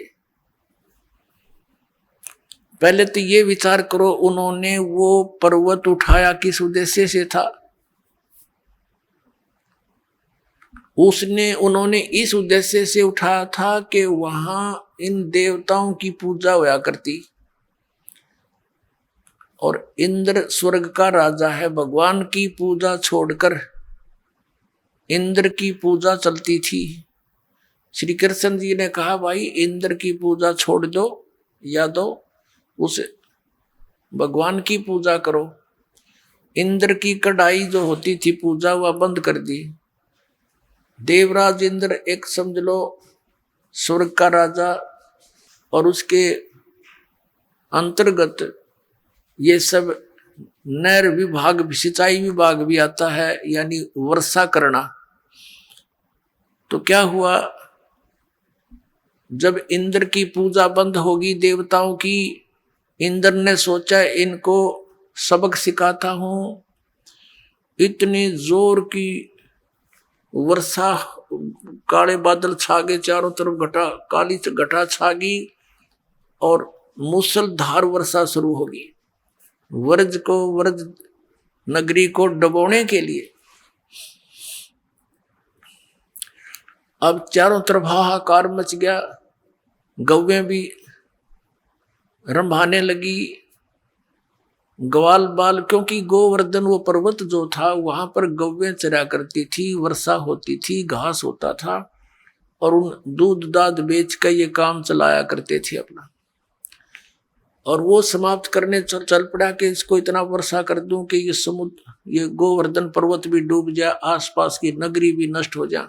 पहले तो ये विचार करो उन्होंने वो पर्वत उठाया किस उद्देश्य से था। उन्होंने इस उद्देश्य से उठाया था कि वहां इन देवताओं की पूजा होया करती, और इंद्र स्वर्ग का राजा है, भगवान की पूजा छोड़कर इंद्र की पूजा चलती थी। श्री कृष्ण जी ने कहा भाई इंद्र की पूजा छोड़ दो, या दो उस भगवान की पूजा करो। इंद्र की कढ़ाई जो होती थी पूजा वह बंद कर दी। देवराज इंद्र एक समझ लो स्वर्ग का राजा, और उसके अंतर्गत ये सब नहर विभाग सिंचाई विभाग भी आता है, यानी वर्षा करना। तो क्या हुआ, जब इंद्र की पूजा बंद होगी देवताओं की, इंद्र ने सोचा इनको सबक सिखाता हूं। इतनी जोर की वर्षा, काले बादल छा गए, चारों तरफ घटा काली घटा छा गई और मूसलधार वर्षा शुरू होगी। व्रज नगरी को डुबोने के लिए। अब चारों तरफ हाहाकार मच गया, गौवें भी रंभाने लगी, ग्वाल बाल, क्योंकि गोवर्धन वो पर्वत जो था वहां पर गौवें चरा करती थी, वर्षा होती थी, घास होता था, और उन दूध दाद बेच कर ये काम चलाया करते थे अपना। और वो समाप्त करने चल पड़ा कि इसको इतना वर्षा कर दूं कि ये समुद्र, ये गोवर्धन पर्वत भी डूब जाए, आसपास की नगरी भी नष्ट हो जाए।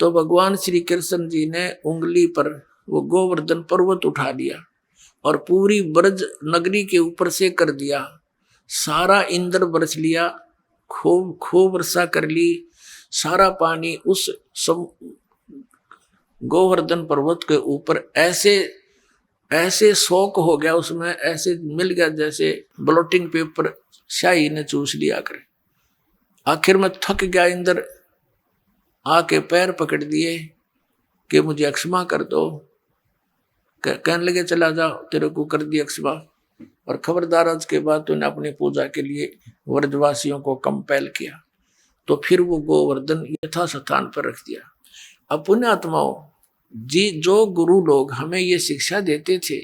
तो भगवान श्री कृष्ण जी ने उंगली पर वो गोवर्धन पर्वत उठा लिया और पूरी ब्रज नगरी के ऊपर से कर दिया, सारा इंद्र बरस लिया, खूब वर्षा कर ली, सारा पानी उस गोवर्धन पर्वत के ऊपर ऐसे शौक हो गया, उसमें ऐसे मिल गया जैसे ब्लोटिंग पेपर शाही ने चूस लिया करे। आखिर में थक गया इंद्र, आके पैर पकड़ दिए कि मुझे क्षमा कर दो। कहने लगे चला जा, तेरे को कर दिया क्षमा, और खबरदार आज के बाद तूने अपनी पूजा के लिए व्रजवासियों को कंपेल किया। तो फिर वो गोवर्धन यथा स्थान पर रख दिया। अब पुण्यात्माओं जी, जो गुरु लोग हमें ये शिक्षा देते थे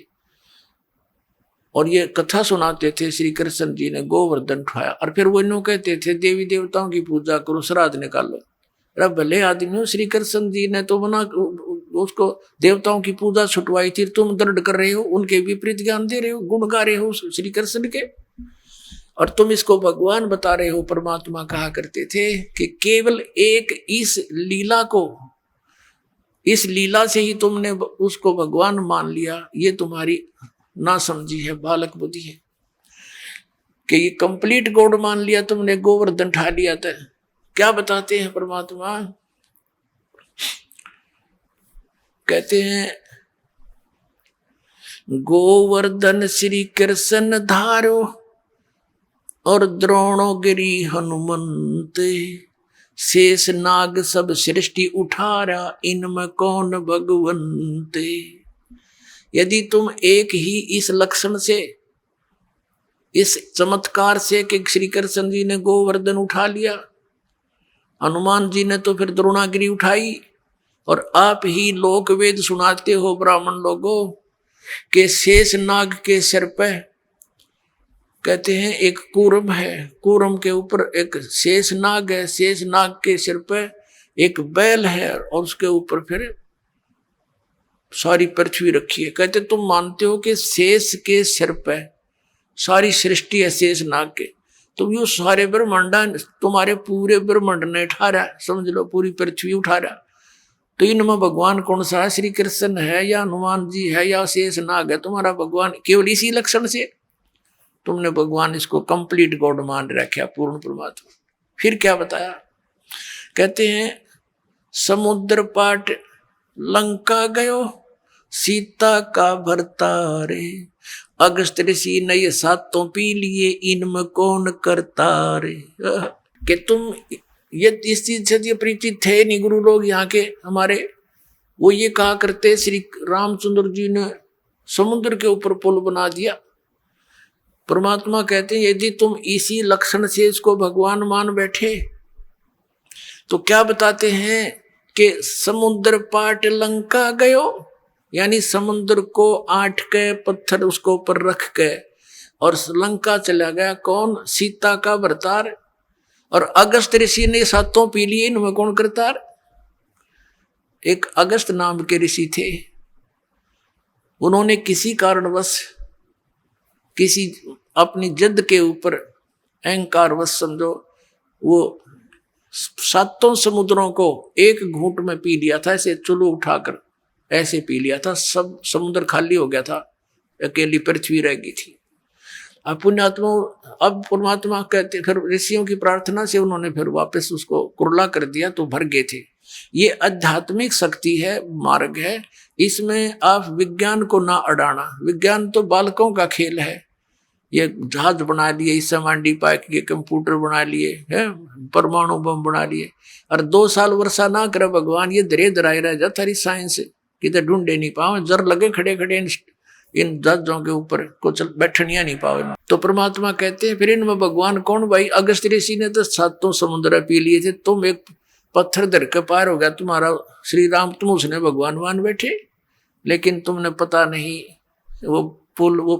और ये कथा सुनाते थे, श्री कृष्ण जी ने गोवर्धन उठाया, और फिर वो इन्हों कहते थे देवी देवताओं की पूजा करो, श्राद्ध निकालो। अरे भले आदमी हो, श्री कृष्ण जी ने तो बना उसको देवताओं की पूजा छुटवाई थी, तुम दृढ़ कर रहे हो, उनके विपरीत ज्ञान दे रहे हो, गुण गा रहे हो श्री कृष्ण के, और तुम इसको भगवान बता रहे हो। परमात्मा कहा करते थे कि केवल एक इस लीला से ही तुमने उसको भगवान मान लिया, ये तुम्हारी ना समझी है, बालक बुद्धि है कि ये कंप्लीट गॉड मान लिया तुमने, गोवर्धन उठा लिया था। क्या बताते हैं परमात्मा, कहते हैं गोवर्धन श्री कृष्ण धारो और द्रोणोगिरी हनुमंत, शेष नाग सब सृष्टि उठारा, इनमें कौन भगवंत। यदि तुम एक ही इस लक्षण से, इस चमत्कार से कि श्री कृष्ण जी ने गोवर्धन उठा लिया, हनुमान जी ने तो फिर द्रोणागिरी उठाई, और आप ही लोक वेद सुनाते हो ब्राह्मण लोगों के शेष नाग के सिर पे, कहते हैं एक कूर्म है, कूर्म के ऊपर एक शेष नाग है, शेष नाग के सिर पे एक बैल है, और उसके ऊपर फिर सारी पृथ्वी रखी है। कहते तुम मानते हो कि शेष के सिर पे सारी सृष्टि है, शेष नाग के, तुम यो सारे ब्रह्मांड, तुम्हारे पूरे ब्रह्मांड ने उठा रहा, समझ लो पूरी पृथ्वी उठा रहा। तो इनमें भगवान कौन सा है, श्री कृष्ण है या हनुमान जी है या शेष नाग है तुम्हारा भगवान? केवल इसी लक्षण से तुमने भगवान इसको कंप्लीट गॉड मान रखा, पूर्ण परमात्मा। फिर क्या बताया, कहते हैं समुद्र पाट लंका गयो, सीता का भरतारे, अगस्त ऋषि ने ये सातों पी लिए, इनमें कौन करता रे। कि तुम ये इस चीज से ये परिचित थे नहीं गुरु लोग यहाँ के हमारे, वो ये कहा करते श्री रामचंद्र जी ने समुद्र के ऊपर पुल बना दिया। परमात्मा कहते हैं यदि तुम इसी लक्षण से इसको भगवान मान बैठे, तो क्या बताते हैं कि समुद्र पाट लंका गयो, यानी समुद्र को 8 के पत्थर उसको ऊपर रख के और लंका चला गया। कौन? सीता का भरतार। और अगस्त ऋषि ने सातों पी लिए, इनमें कौन करतार? एक अगस्त नाम के ऋषि थे, उन्होंने किसी कारणवश, किसी अपनी जिद के ऊपर अहंकारवश समझो, वो सातों समुद्रों को एक घूंट में पी लिया था, ऐसे चुल्लू उठाकर ऐसे पी लिया था। सब समुद्र खाली हो गया था, अकेली पृथ्वी रह गई थी। अब पुण्यात्मा, अब परमात्मा कहते, फिर ऋषियों की प्रार्थना से उन्होंने फिर वापस उसको कुरला कर दिया, तो भर गए थे। ये आध्यात्मिक शक्ति है, मार्ग है, इसमें आप विज्ञान को ना अड़ाना। विज्ञान तो बालकों का खेल है, ये जहाज बना लिए, इससे मांडी पाइक के कंप्यूटर बना लिए है, परमाणु बम बना लिए, और 2 साल वर्षा ना करे भगवान, ये धरे धराए रह जाता साइंस, किधर ढूंढे नहीं पाओ, जर लगे खड़े खड़े इन जहाजों के ऊपर को चल बैठनिया नहीं पावे। तो परमात्मा कहते हैं फिर इनमें भगवान कौन भाई? अगस्त ऋषि ने तो 7 समुद्र पी लिए थे, तुम एक पत्थर धर के पार हो गया तुम्हारा श्री राम, तुम उसने भगवान मान बैठे। लेकिन तुमने पता नहीं वो पुल, वो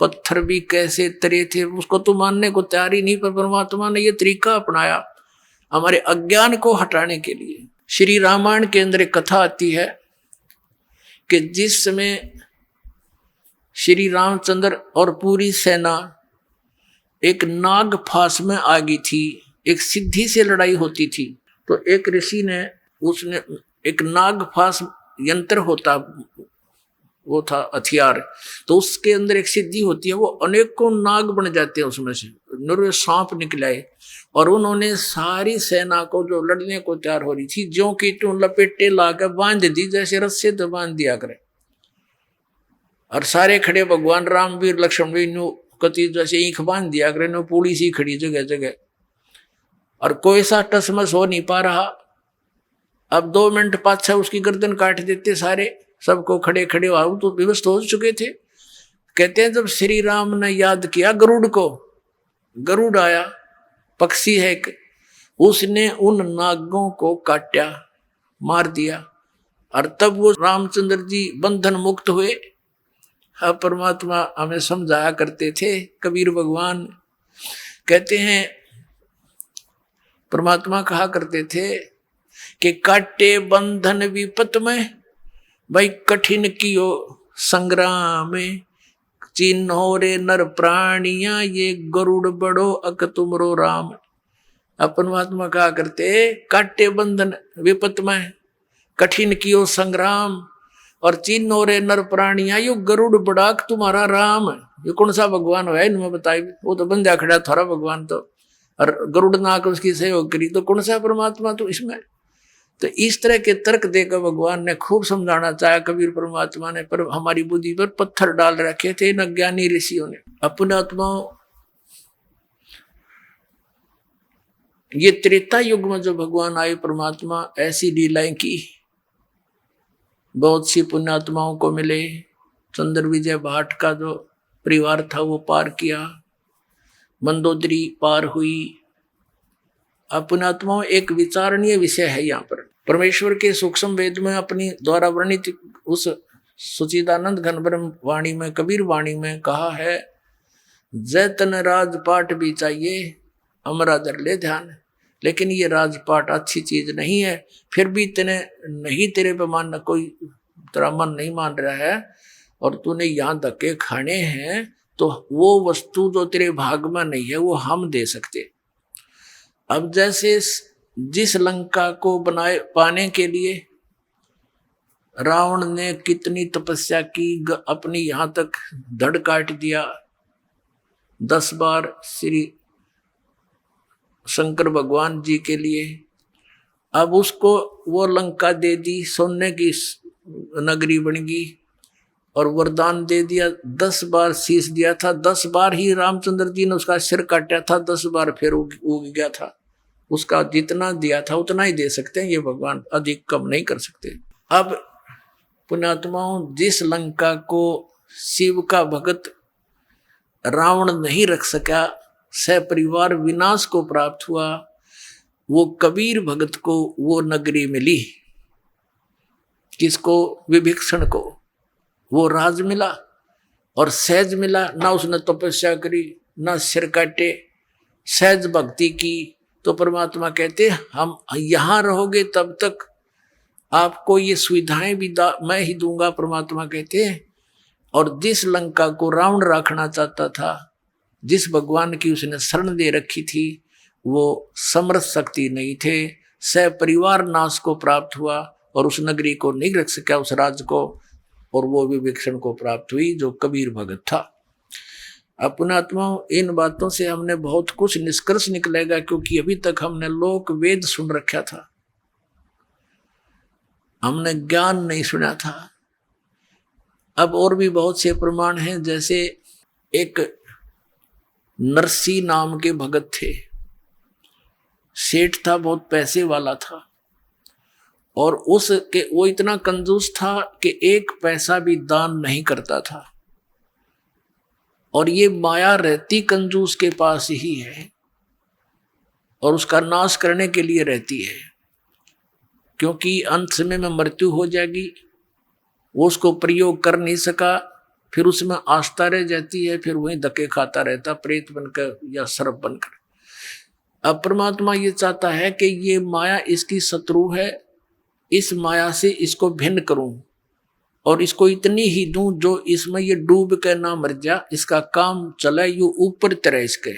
पत्थर भी कैसे तरे थे, उसको तो मानने को तैयार ही नहीं। पर परमात्मा ने ये तरीका अपनाया हमारे अज्ञान को हटाने के लिए। श्री रामायण के अंदर एक कथा आती है कि जिस समय श्री रामचंद्र और पूरी सेना एक नाग फांस में आ गई थी, एक सिद्धि से लड़ाई होती थी, तो एक ऋषि ने, उसने एक नाग फांस यंत्र होता, वो था हथियार, तो उसके अंदर एक सिद्धि होती है, वो अनेकों नाग बन जाते हैं, उसमें से नर सांप निकलाए। और उन्होंने सारी सेना को जो लड़ने को तैयार हो रही थी, ज्यों की त्यों लपेटे लाकर बांध दी, जैसे रस्से तो बांध दिया करे। और सारे खड़े भगवान राम वीर लक्ष्मण भी नो कति जैसे ईख बांध दिया करे, नो पूरी सी खड़ी जगह जगह, और कोई सा टसमस हो नहीं पा रहा। अब 2 मिनट पाछा उसकी गर्दन काट देते सारे, सबको खड़े खड़े आओ तो विवश हो चुके थे। कहते हैं जब श्री राम ने याद किया गरुड़ को, गरुड़ आया, पक्षी है एक, उसने उन नागों को काटा, मार दिया, और तब वो रामचंद्र जी बंधन मुक्त हुए। अब परमात्मा हमें समझाया करते थे, कबीर भगवान कहते हैं, परमात्मा कहा करते थे कि काटे बंधन विपत में, भाई कठिन कियो संग्राम में, चिन्हो रे नर प्राणिया, ये गरुड़ बड़ो अक तुमरो राम। अब परमात्मा कहा करते काटे बंधन विपत में, कठिन कियो संग्राम, और चिन्हो रे नर प्राणिया, यो गरुड़ बड़ाक तुम्हारा राम। ये कौन सा भगवान है इनमें बताइए? वो तो बंदा खड़ा थारा भगवान, तो और गरुड़ नाक उसकी सहयोग करी, तो कौन सा परमात्मा तो इसमें। तो इस तरह के तर्क देकर भगवान ने खूब समझाना चाहा कबीर परमात्मा ने, पर हमारी बुद्धि पर पत्थर डाल रखे थे इन अज्ञानी ऋषियों ने। अपने आत्माओं, ये त्रेता युग में जो भगवान आए परमात्मा, ऐसी लीलाएं की, बहुत सी पुण्यात्माओं को मिले। चंद्र विजय भाट का जो परिवार था वो पार किया, मंदोदरी पार हुई। पुण्यात्माओं, एक विचारणीय विषय है यहाँ पर। परमेश्वर के सूक्ष्म वेद में अपनी द्वारा वर्णित उस सुचिदानंद घन ब्रह्म वाणी में, कबीर वाणी में कहा है, जैतन राजपाट भी चाहिए अमरा धर ले ध्यान। लेकिन ये राजपाट अच्छी चीज नहीं है, फिर भी तेने नहीं, तेरे पे मान कोई तेरा मन नहीं मान रहा है और तूने यहाँ धक्के खाने हैं, तो वो वस्तु जो तेरे भाग में नहीं है वो हम दे सकते। अब जैसे जिस लंका को बनाए पाने के लिए रावण ने कितनी तपस्या की, अपनी यहाँ तक धड़ काट दिया, 10 बार श्री शंकर भगवान जी के लिए। अब उसको वो लंका दे दी, सोने की नगरी बन गई, और वरदान दे दिया, 10 बार शीश दिया था, 10 बार ही रामचंद्र जी ने उसका सिर काटा था, 10 बार फिर उग गया था। उसका जितना दिया था उतना ही दे सकते हैं ये भगवान, अधिक कम नहीं कर सकते। अब पुण्यात्माओं, जिस लंका को शिव का भक्त रावण नहीं रख सका, सपरिवार विनाश को प्राप्त हुआ, वो कबीर भगत को वो नगरी मिली। किसको? विभीषण को वो राज मिला, और सहज मिला। ना उसने तपस्या करी, ना सिर काटे, सहज भक्ति की। तो परमात्मा कहते हम यहाँ रहोगे तब तक आपको ये सुविधाएं भी मैं ही दूंगा, परमात्मा कहते हैं। और जिस लंका को रावण रखना चाहता था, जिस भगवान की उसने शरण दे रखी थी, वो समर्थ शक्ति नहीं थे, सपरिवार नाश को प्राप्त हुआ, और उस नगरी को नहीं रख सका, उस राज्य को, और वो विभीषण को प्राप्त हुई जो कबीर भगत था। पुण्यात्माओं, इन बातों से हमने बहुत कुछ निष्कर्ष निकलेगा, क्योंकि अभी तक हमने लोक वेद सुन रखा था, हमने ज्ञान नहीं सुना था। अब और भी बहुत से प्रमाण हैं, जैसे एक नरसी नाम के भगत थे, सेठ था, बहुत पैसे वाला था, और उसके वो इतना कंजूस था कि 1 पैसा भी दान नहीं करता था। और ये माया रहती कंजूस के पास ही है और उसका नाश करने के लिए रहती है, क्योंकि अंत समय में मृत्यु हो जाएगी, वो उसको प्रयोग कर नहीं सका, फिर उसमें आस्था रह जाती है, फिर वहीं धक्के खाता रहता प्रेत बनकर या सर्प बनकर। अब परमात्मा ये चाहता है कि ये माया इसकी शत्रु है, इस माया से इसको भिन्न करूं और इसको इतनी ही दूं जो इसमें ये डूब के ना मर जा, इसका काम चले यू ऊपर तरह इसके।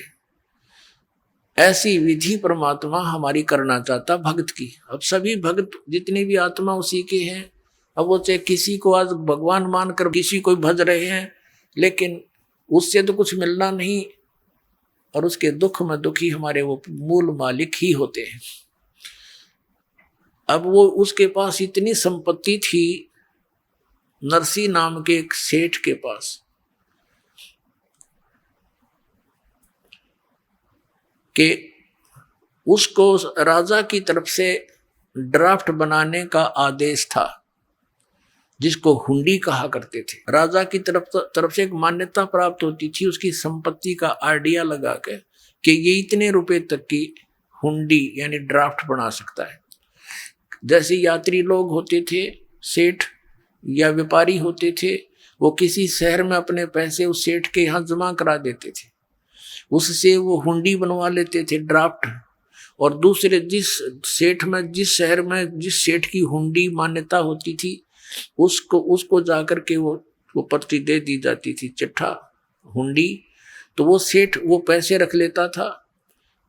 ऐसी विधि परमात्मा हमारी करना चाहता भक्त की। अब सभी भक्त जितनी भी आत्मा उसी के हैं, अब वो चाहे किसी को आज भगवान मानकर किसी को भज रहे हैं, लेकिन उससे तो कुछ मिलना नहीं, और उसके दुख में दुखी हमारे वो मूल मालिक ही होते हैं। अब वो उसके पास इतनी संपत्ति थी, नरसी नाम के एक सेठ के पास, कि उसको राजा की तरफ से ड्राफ्ट बनाने का आदेश था, जिसको हुंडी कहा करते थे। राजा की तरफ से एक मान्यता प्राप्त होती थी उसकी संपत्ति का आइडिया लगा के कि ये इतने रुपए तक की हुंडी यानी ड्राफ्ट बना सकता है। जैसे यात्री लोग होते थे, सेठ या व्यापारी होते थे, वो किसी शहर में अपने पैसे उस सेठ के यहाँ जमा करा देते थे, उससे वो हुंडी बनवा लेते थे ड्राफ्ट, और दूसरे जिस शहर में जिस सेठ की हुंडी मान्यता होती थी उसको जाकर के वो पर्ची दे दी जाती थी, चिट्ठा हुंडी। तो वो सेठ वो पैसे रख लेता था,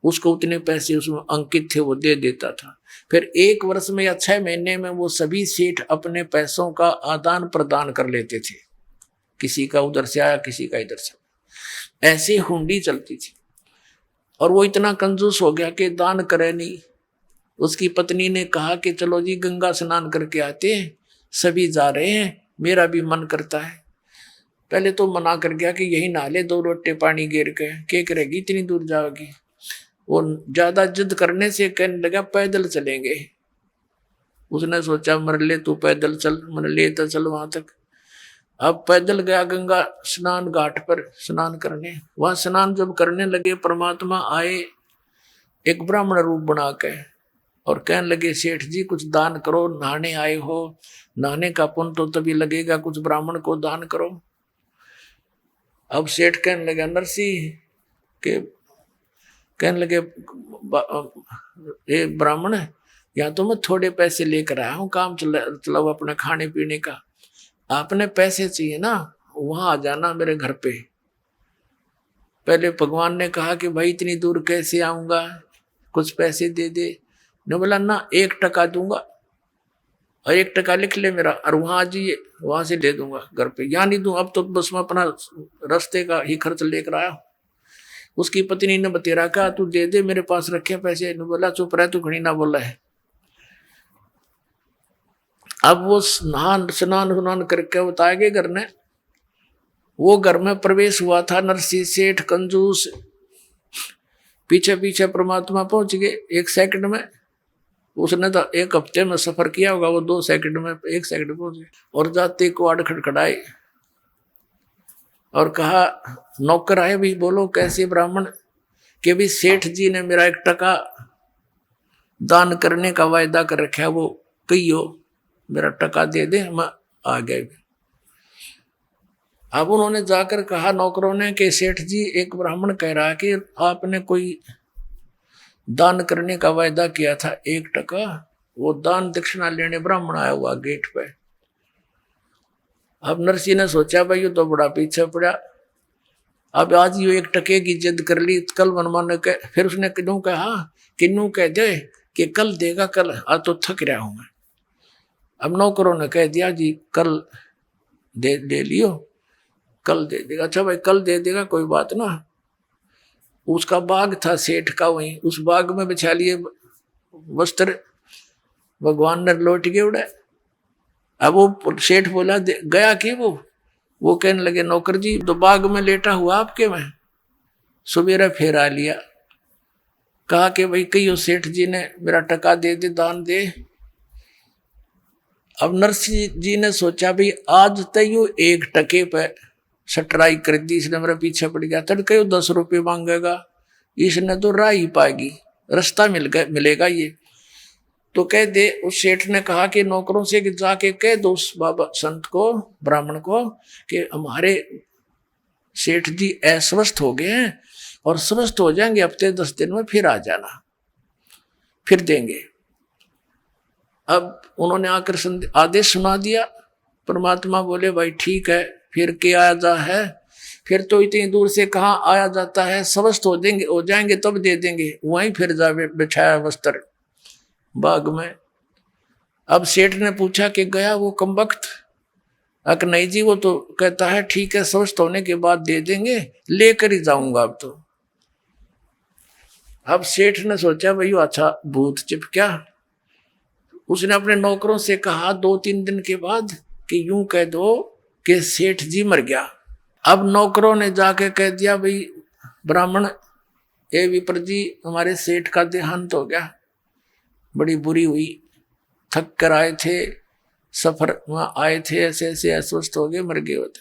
उसको उतने पैसे उसमें अंकित थे वो दे देता था। फिर 1 वर्ष में या 6 महीने में वो सभी सेठ अपने पैसों का आदान प्रदान कर लेते थे, किसी का उधर से आया किसी का इधर से। ऐसे हुंडी चलती थी, और वो इतना कंजूस हो गया कि दान करे नहीं। उसकी पत्नी ने कहा कि चलो जी गंगा स्नान करके आते हैं, सभी जा रहे हैं, मेरा भी मन करता है। पहले तो मना कर गया कि यही नहा ले 2 लोटे पानी गिर के, क्या करेगी इतनी दूर जाओगी। वो ज्यादा जिद करने से कहने लगा पैदल चलेंगे। उसने सोचा मर ले तू पैदल चल, मर ले तो चल वहां तक। अब पैदल गया गंगा स्नान घाट पर स्नान करने। वहां स्नान जब करने लगे, परमात्मा आए एक ब्राह्मण रूप बना के और कहने लगे सेठ जी कुछ दान करो, नहाने आए हो, नहाने का पुण्य तो तभी लगेगा, कुछ ब्राह्मण को दान करो। अब सेठ कहने लगे नरसिंह के, कहने लगे ये ब्राह्मण यहाँ तो मैं थोड़े पैसे लेकर आया हूँ, काम चलाओ अपने खाने पीने का, आपने पैसे चाहिए ना वहां आ जाना मेरे घर पे। पहले भगवान ने कहा कि भाई इतनी दूर कैसे आऊंगा, कुछ पैसे दे दे। ने बोला ना 1 टका दूंगा, और 1 टका लिख ले मेरा, और वहां आ जाइए वहां से दे दूंगा घर पे, यहाँ नहीं दूं, अब तो बस मैं अपना रास्ते का ही खर्च लेकर आया। उसकी पत्नी ने बतेरा कहा तू दे दे, मेरे पास रखे पैसे। ने बोला चुप रह तू, घड़ी ना बोला है। अब वो स्नान करके बताया गए घर ने, वो घर में प्रवेश हुआ था नरसिंह सेठ कंजूस, पीछे पीछे परमात्मा पहुंच गए 1 सेकंड में। उसने तो 1 हफ्ते में सफर किया होगा, वो 2 सेकंड में 1 सेकंड पहुंच गए। और जाते क्वाड खड़खड़ाए और कहा नौकर आए भी, बोलो कैसे ब्राह्मण, कि भी सेठ जी ने मेरा 1 टका दान करने का वायदा कर रखा है, वो कहियो मेरा टका दे दे, मैं आ गए। अब उन्होंने जाकर कहा नौकरों ने कि सेठ जी एक ब्राह्मण कह रहा है कि आपने कोई दान करने का वायदा किया था 1 टका, वो दान दक्षिणा लेने ब्राह्मण आया हुआ गेट पे। अब नरसिंह ने सोचा भाई ये तो बड़ा पीछे पड़ा, अब आज ये 1 टके की जिद कर ली, कल मनमाने के। फिर उसने किन्नू कह दे कि कल देगा, कल आज तो थक रहा हूं मैं। अब नौकरों ने कह दिया जी कल दे लियो, कल दे देगा। अच्छा भाई कल दे देगा कोई बात ना। उसका बाग था सेठ का, वहीं उस बाग में बिछा लिए वस्त्र, भगवान ने लौट के उड़े। अब वो सेठ बोला गया कि वो कहने लगे नौकर जी तो बाग में लेटा हुआ आपके में। सुबेरा फिर आ लिया, कहा कि भाई कहियो सेठ जी ने मेरा टका दे दे, दान दे। अब नरसिंह जी ने सोचा भाई आज तक 1 टके पे सटराई कर दी, इसने मेरे पीछे पड़ गया। तड़के 10 रुपये मांगेगा, इसने तो राह ही पाएगी, रास्ता मिलेगा ये। तो कह दे, उस सेठ ने कहा कि नौकरों से कि जाके कह दो उस बाबा संत को, ब्राह्मण को, कि हमारे सेठ जी अस्वस्थ हो गए हैं और स्वस्थ हो जाएंगे, हफ्ते 10 दिन में फिर आ जाना, फिर देंगे। अब उन्होंने आकर आदेश सुना दिया। परमात्मा बोले भाई ठीक है, फिर क्या आया है, फिर तो इतनी दूर से कहाँ आया जाता है, स्वस्थ हो जाएंगे तब दे देंगे। वहीं फिर जा बिछाया वस्त्र बाग में। अब सेठ ने पूछा कि गया वो कमबख्त? अक नहीं जी, वो तो कहता है ठीक है स्वस्थ होने के बाद दे देंगे, लेकर ही जाऊंगा अब तो। अब सेठ ने सोचा भाई अच्छा भूत चिपका। उसने अपने नौकरों से कहा 2-3 दिन के बाद कि यूं कह दो कि सेठ जी मर गया। अब नौकरों ने जाके कह दिया भाई ब्राह्मण, ए विप्र जी, हमारे सेठ का देहांत हो गया, बड़ी बुरी हुई, थक कर आए थे, सफर वहां आए थे, ऐसे ऐसे अस्वस्थ हो गए, मर गए होते।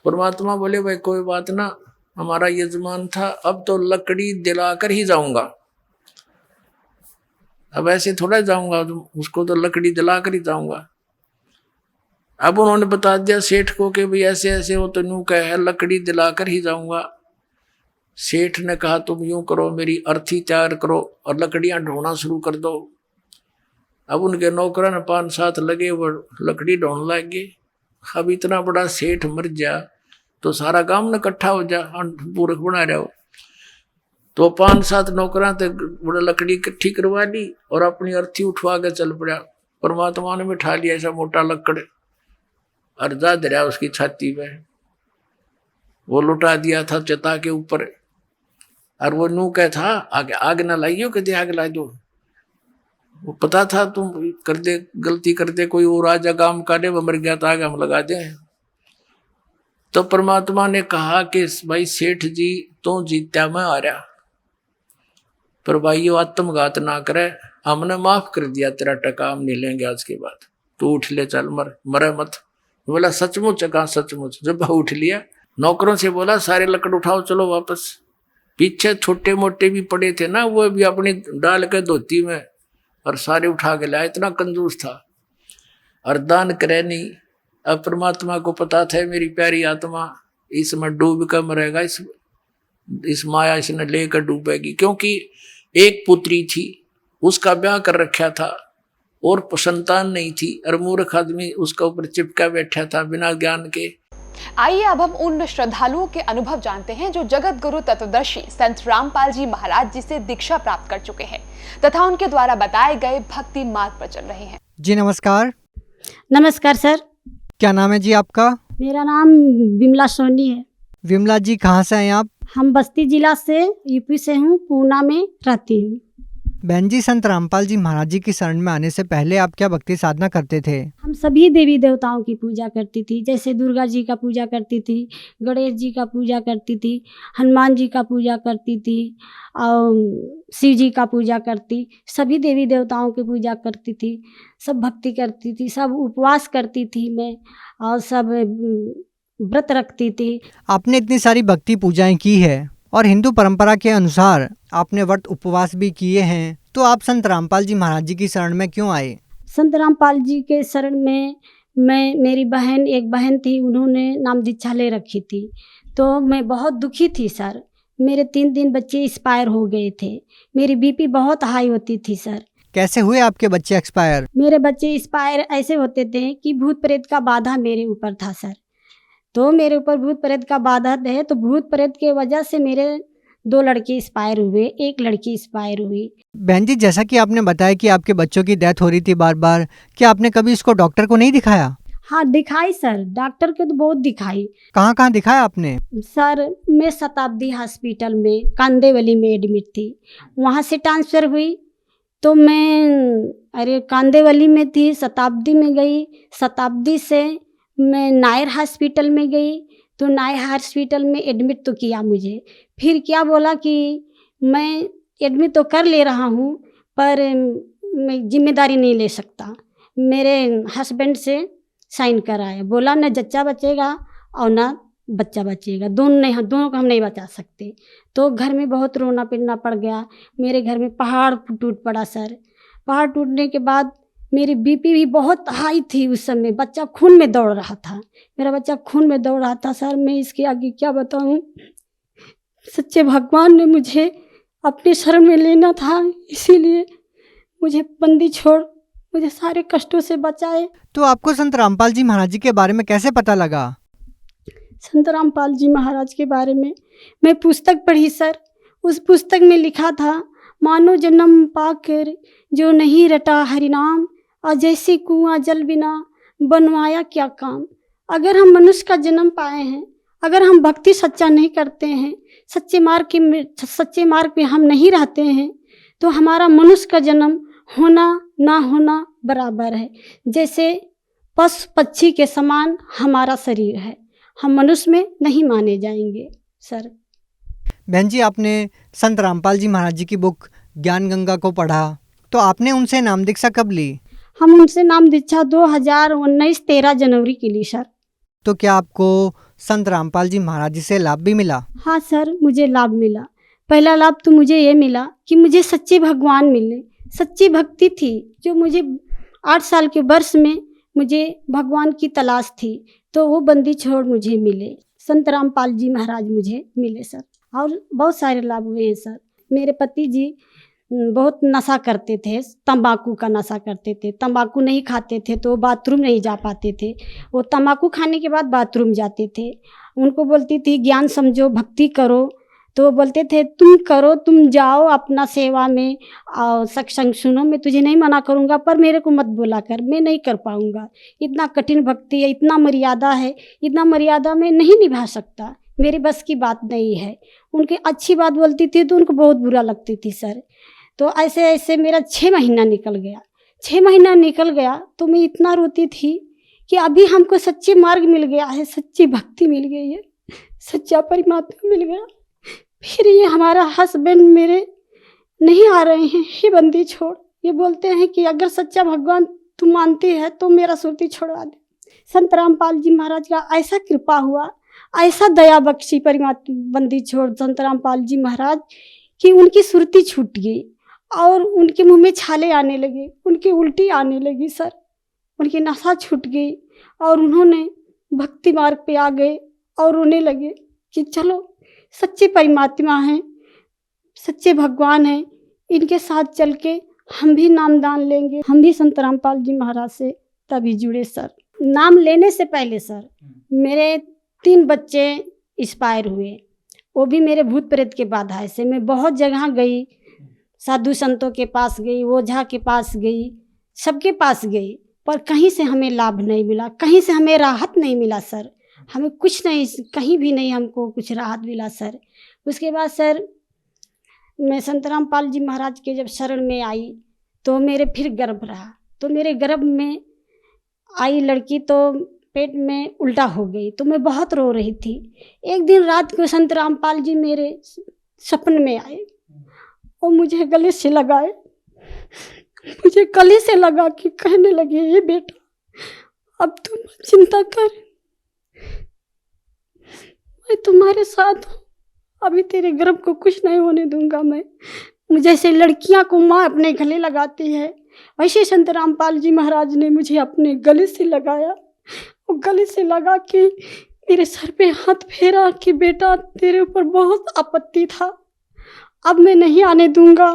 परमात्मा बोले भाई कोई बात ना, हमारा यजमान था, अब तो लकड़ी दिलाकर ही जाऊंगा। अब ऐसे थोड़ा जाऊंगा, उसको तो लकड़ी दिलाकर ही जाऊंगा। अब उन्होंने बता दिया सेठ को कि भाई ऐसे ऐसे वो तो यूं कह है, लकड़ी दिलाकर ही जाऊंगा। सेठ ने कहा तुम यूं करो, मेरी अर्थी तैयार करो और लकड़ियां ढोना शुरू कर दो। अब उनके नौकरों ने 5-7 लगे, वो लकड़ी ढोने लग गए। अब इतना बड़ा सेठ मर जा तो सारा गांव न इकट्ठा हो जा, पूरक बना रहे हो। तो 5-7 नौकरा तक बड़ा लकड़ी इकट्ठी करवा ली और अपनी अर्थी उठवा के चल पड़ा। परमात्मा ने बिठा लिया ऐसा मोटा लकड़, अर्जा दरिया उसकी छाती पे, वो लुटा दिया था चता के ऊपर। और वो नू कह था आगे आग ना लाइयो, कदे आग ला दो। वो पता था तुम कर दे, गलती कर दे, कोई और राजा काम करे, वो मर गया तो आगे हम लगा दे। तो परमात्मा ने कहा कि भाई सेठ जी तो जीत्या, मैं आ रहा, पर भाई वो आत्मघात ना करे, हमने माफ कर दिया तेरा टका, हम नहीं लेंगे आज के बाद, तू उठ ले, चल मरे मत। बोला सचमुच? कहा सचमुच। जब उठ लिया, नौकरों से बोला सारे लकड़ उठाओ चलो वापस। पीछे छोटे मोटे भी पड़े थे ना, वो भी अपनी डाल के धोती में और सारे उठा के लाया, इतना कंजूस था। और दान करे नहीं। अब परमात्मा को पता था मेरी प्यारी आत्मा इसमें डूब कर मरेगा, इस माया इसने लेकर डूबेगी। क्योंकि एक पुत्री थी, उसका ब्याह कर रखा था और संतान नहीं थी, और मूर्ख आदमी उसका ऊपर चिपका बैठा था बिना ज्ञान के। आइए अब हम उन श्रद्धालुओं के अनुभव जानते हैं जो जगत गुरु तत्वदर्शी संत रामपाल जी महाराज जी से दीक्षा प्राप्त कर चुके हैं तथा उनके द्वारा बताए गए भक्ति मार्ग पर चल रहे हैं। जी नमस्कार। नमस्कार सर। क्या नाम है जी आपका? मेरा नाम विमला सोनी है। विमला जी कहाँ से हैं आप? हम बस्ती जिला से यूपी से हूँ, पूना में रहती हूँ। बहन जी, संत रामपाल जी महाराज जी की शरण में आने से पहले आप क्या भक्ति साधना करते थे? हम सभी देवी देवताओं की पूजा करती थी, जैसे दुर्गा जी का पूजा करती थी, गणेश जी का पूजा करती थी, हनुमान जी का पूजा करती थी और शिव जी का पूजा करती, सभी देवी देवताओं की पूजा करती थी, सब भक्ति करती थी, सब उपवास करती थी मैं, और सब व्रत रखती थी। आपने इतनी सारी भक्ति पूजाएं की है और हिंदू परंपरा के अनुसार आपने व्रत उपवास भी किए हैं, तो आप संत रामपाल जी महाराज जी की शरण में क्यों आए? संत रामपाल जी के शरण में मेरी बहन, एक बहन थी, उन्होंने नाम दीक्षा ले रखी थी, तो मैं बहुत दुखी थी सर। मेरे 3 बच्चे एक्सपायर हो गए थे, मेरी बीपी बहुत हाई होती थी सर। कैसे हुए आपके बच्चे एक्सपायर? मेरे बच्चे एक्सपायर ऐसे होते थे कि भूत प्रेत का बाधा मेरे ऊपर था सर। तो मेरे ऊपर भूत प्रेत का बाधा है, तो भूत प्रेत के वजह से मेरे 2 लड़के एक्सपायर हुए, 1 लड़की एक्सपायर हुई। बहन जी, जैसा कि आपने बताया कि आपके बच्चों की डेथ हो रही थी बार बार, क्या आपने कभी इसको डॉक्टर को नहीं दिखाया? हाँ दिखाई सर, डॉक्टर को तो बहुत दिखाई। कहाँ कहाँ दिखाया आपने? सर मैं शताब्दी हॉस्पिटल में कांदेवली में एडमिट थी, वहाँ से ट्रांसफ़र हुई तो मैं कांदेवली में थी, शताब्दी में गई, शताब्दी से मैं नायर हॉस्पिटल में गई, तो नायर हॉस्पिटल में एडमिट तो किया मुझे। फिर क्या बोला कि मैं एडमिट तो कर ले रहा हूँ पर मैं जिम्मेदारी नहीं ले सकता। मेरे हस्बैंड से साइन कराया, बोला न जच्चा बचेगा और न बच्चा बचेगा, दोनों नहीं, दोनों को हम नहीं बचा सकते। तो घर में बहुत रोना पीटना पड़ गया। मेरे घर में पहाड़ टूट पड़ा सर। पहाड़ टूटने के बाद मेरी बीपी भी बहुत हाई थी उस समय, बच्चा खून में दौड़ रहा था, मेरा बच्चा खून में दौड़ रहा था सर। मैं इसके आगे क्या बताऊं। सच्चे भगवान ने मुझे अपने शरण में लेना था, इसीलिए मुझे बंदी छोड़ मुझे सारे कष्टों से बचाए। तो आपको संत रामपाल जी महाराज जी के बारे में कैसे पता लगा? संत रामपाल जी महाराज के बारे में मैं पुस्तक पढ़ी सर। उस पुस्तक में लिखा था, मानो जन्म पाकर जो नहीं रटा हरिनाम, और जैसे कुआं जल बिना बनवाया क्या काम। अगर हम मनुष्य का जन्म पाए हैं, अगर हम भक्ति सच्चा नहीं करते हैं, सच्चे मार्ग पे हम नहीं रहते हैं, तो हमारा मनुष्य का जन्म होना ना होना बराबर है। जैसे पशु पक्षी के समान हमारा शरीर है, हम मनुष्य में नहीं माने जाएंगे सर। बहन जी, आपने संत रामपाल जी महाराज जी की बुक ज्ञान गंगा को पढ़ा, तो आपने उनसे नाम दीक्षा कब ली? हम उनसे नाम दीक्षा 2019 13 जनवरी की ली सर। तो क्या आपको संत रामपाल जी महाराज जी से लाभ भी मिला? हाँ सर, मुझे लाभ मिला। पहला लाभ तो मुझे ये मिला कि मुझे सच्चे भगवान मिले, सच्ची भक्ति थी जो मुझे 8 साल के वर्ष में मुझे भगवान की तलाश थी, तो वो बंदी छोड़ मुझे मिले, संत रामपाल जी महाराज मुझे मिले सर। और बहुत सारे लाभ हुए हैं सर। मेरे पति जी बहुत नशा करते थे, तंबाकू का नशा करते थे, तंबाकू नहीं खाते थे तो बाथरूम नहीं जा पाते थे। वो तंबाकू खाने के बाद बाथरूम जाते थे। उनको बोलती थी ज्ञान समझो, भक्ति करो, तो वो बोलते थे तुम करो, तुम जाओ अपना सेवा में और सत्संग सुनो, मैं तुझे नहीं मना करूँगा, पर मेरे को मत बोला कर, मैं नहीं कर पाऊँगा। इतना कठिन भक्ति है, इतना मर्यादा है, इतना मर्यादा मैं नहीं निभा सकता, मेरी बस की बात नहीं है। उनकी अच्छी बात बोलती थी तो उनको बहुत बुरा लगती थी सर। तो ऐसे ऐसे मेरा 6 महीना निकल गया। 6 महीना निकल गया तो मैं इतना रोती थी कि अभी हमको सच्चे मार्ग मिल गया है, सच्ची भक्ति मिल गई है, सच्चा परमात्मा मिल गया। फिर ये हमारा हस्बैंड मेरे नहीं आ रहे हैं, हे बंदी छोड़। ये बोलते हैं कि अगर सच्चा भगवान तू मानती है तो मेरा सुरती छोड़वा दे। संत रामपाल जी महाराज का ऐसा कृपा हुआ, ऐसा दया बख्शी परमात्मा बंदी छोड़ संत रामपाल जी महाराज कि उनकी सुरती छूट गई और उनके मुंह में छाले आने लगे, उनकी उल्टी आने लगी सर, उनकी नशा छूट गई और उन्होंने भक्ति मार्ग पे आ गए और रोने लगे कि चलो सच्चे परमात्मा हैं, सच्चे भगवान हैं, इनके साथ चल के हम भी नामदान लेंगे। हम भी संत रामपाल जी महाराज से तभी जुड़े सर। नाम लेने से पहले सर मेरे 3 बच्चे एक्सपायर हुए, वो भी मेरे भूत प्रेत के बाधा से। मैं बहुत जगह गई, साधु संतों के पास गई, ओझा के पास गई, सबके पास गई, पर कहीं से हमें लाभ नहीं मिला, कहीं से हमें राहत नहीं मिला सर। हमें कुछ नहीं, कहीं भी नहीं हमको कुछ राहत मिला सर। उसके बाद सर मैं संत रामपाल जी महाराज के जब शरण में आई तो मेरे फिर गर्भ रहा, तो मेरे गर्भ में आई लड़की तो पेट में उल्टा हो गई, तो मैं बहुत रो रही थी। एक दिन रात को संत रामपाल जी मेरे सपन में आए और मुझे गले से लगाए, मुझे गले से लगा के कहने लगे, ये बेटा अब तुम चिंता कर, मैं तुम्हारे साथ हूँ, अभी तेरे गर्भ को कुछ नहीं होने दूंगा मैं। जैसे लड़कियां को माँ अपने गले लगाती है, वैसे संत रामपाल जी महाराज ने मुझे अपने गले से लगाया और गले से लगा के मेरे सर पे हाथ फेरा कि बेटा तेरे ऊपर बहुत आपत्ति था, अब मैं नहीं आने दूंगा,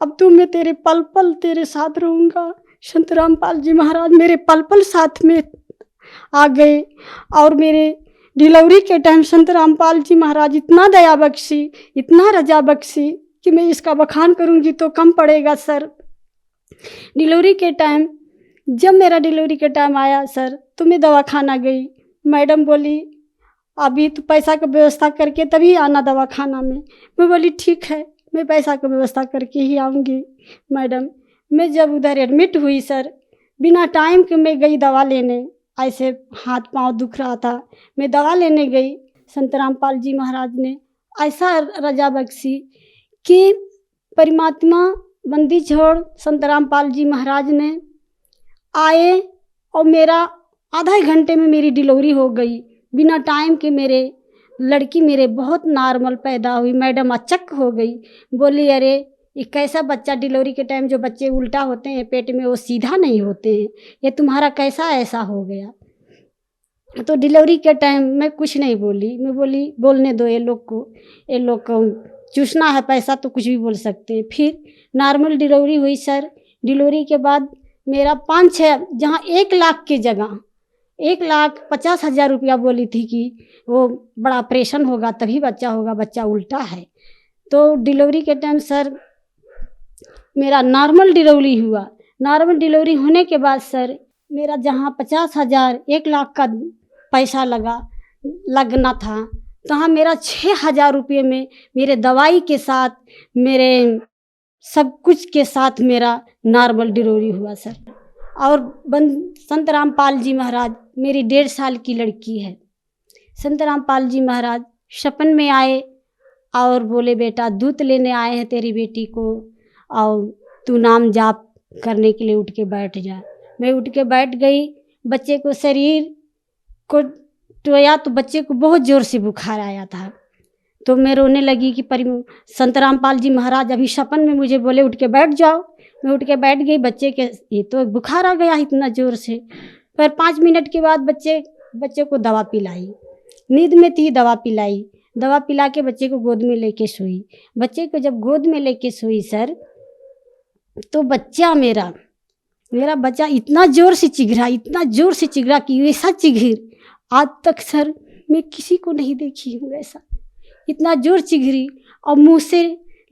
अब तो मैं तेरे पल पल तेरे साथ रहूँगा। संत रामपाल जी महाराज मेरे पल पल साथ में आ गए और मेरे डिलीवरी के टाइम संत रामपाल जी महाराज इतना दया बख्शी, इतना रजा बख्शी कि मैं इसका बखान करूँगी तो कम पड़ेगा सर। डिलीवरी के टाइम जब मेरा डिलीवरी के टाइम आया सर तो मैं दवाखाना गई, मैडम बोली अभी तो पैसा का व्यवस्था करके तभी आना दवाखाना में। मैं बोली ठीक है, मैं पैसा का व्यवस्था करके ही आऊँगी मैडम। मैं जब उधर एडमिट हुई सर, बिना टाइम के मैं गई दवा लेने, ऐसे हाथ पांव दुख रहा था, मैं दवा लेने गई। संत रामपाल जी महाराज ने ऐसा रजा बख्शी कि परमात्मा बंदी छोड़ संत रामपाल जी महाराज ने आए और मेरा आधा घंटे में मेरी डिलीवरी हो गई। बिना टाइम के मेरे लड़की मेरे बहुत नॉर्मल पैदा हुई। मैडम अचक हो गई, बोली अरे ये कैसा बच्चा, डिलीवरी के टाइम जो बच्चे उल्टा होते हैं पेट में वो सीधा नहीं होते हैं, ये तुम्हारा कैसा ऐसा हो गया। तो डिलीवरी के टाइम मैं कुछ नहीं बोली, मैं बोली बोलने दो ये लोग को चूसना है पैसा तो कुछ भी बोल सकते हैं। फिर नॉर्मल डिलीवरी हुई सर। डिलीवरी के बाद मेरा 5-6 जहाँ 1 लाख की जगह 1,50,000 रुपया बोली थी कि वो बड़ा ऑपरेशन होगा तभी बच्चा होगा, बच्चा उल्टा है। तो डिलीवरी के टाइम सर मेरा नॉर्मल डिलीवरी हुआ। नॉर्मल डिलीवरी होने के बाद सर मेरा जहाँ 50,000 1 लाख का पैसा लगना था, तहाँ मेरा 6,000 रुपये में मेरे दवाई के साथ मेरे सब कुछ के साथ मेरा नॉर्मल डिलीवरी हुआ सर। और संत रामपाल जी महाराज मेरी 1.5 साल की लड़की है। संत रामपाल जी महाराज सपन में आए और बोले बेटा दूध लेने आए हैं तेरी बेटी को और तू नाम जाप करने के लिए उठ के बैठ जा। मैं उठ के बैठ गई, बच्चे को शरीर को टोया तो बच्चे को बहुत ज़ोर से बुखार आया था। तो मैं रोने लगी कि संत रामपाल जी महाराज अभी सपन में मुझे बोले उठ के बैठ जाओ। मैं उठ के बैठ गई, बच्चे के ये तो बुखार आ गया इतना ज़ोर से। पर 5 मिनट के बाद बच्चे को दवा पिलाई, नींद में थी दवा पिलाई, दवा पिला के बच्चे को गोद में लेके सोई। बच्चे को जब गोद में लेके सोई सर तो बच्चा मेरा बच्चा इतना ज़ोर से चिघरा कि ऐसा चिघिर आज तक सर मैं किसी को नहीं देखी हूँ ऐसा। इतना जोर चिघरी और मुंह से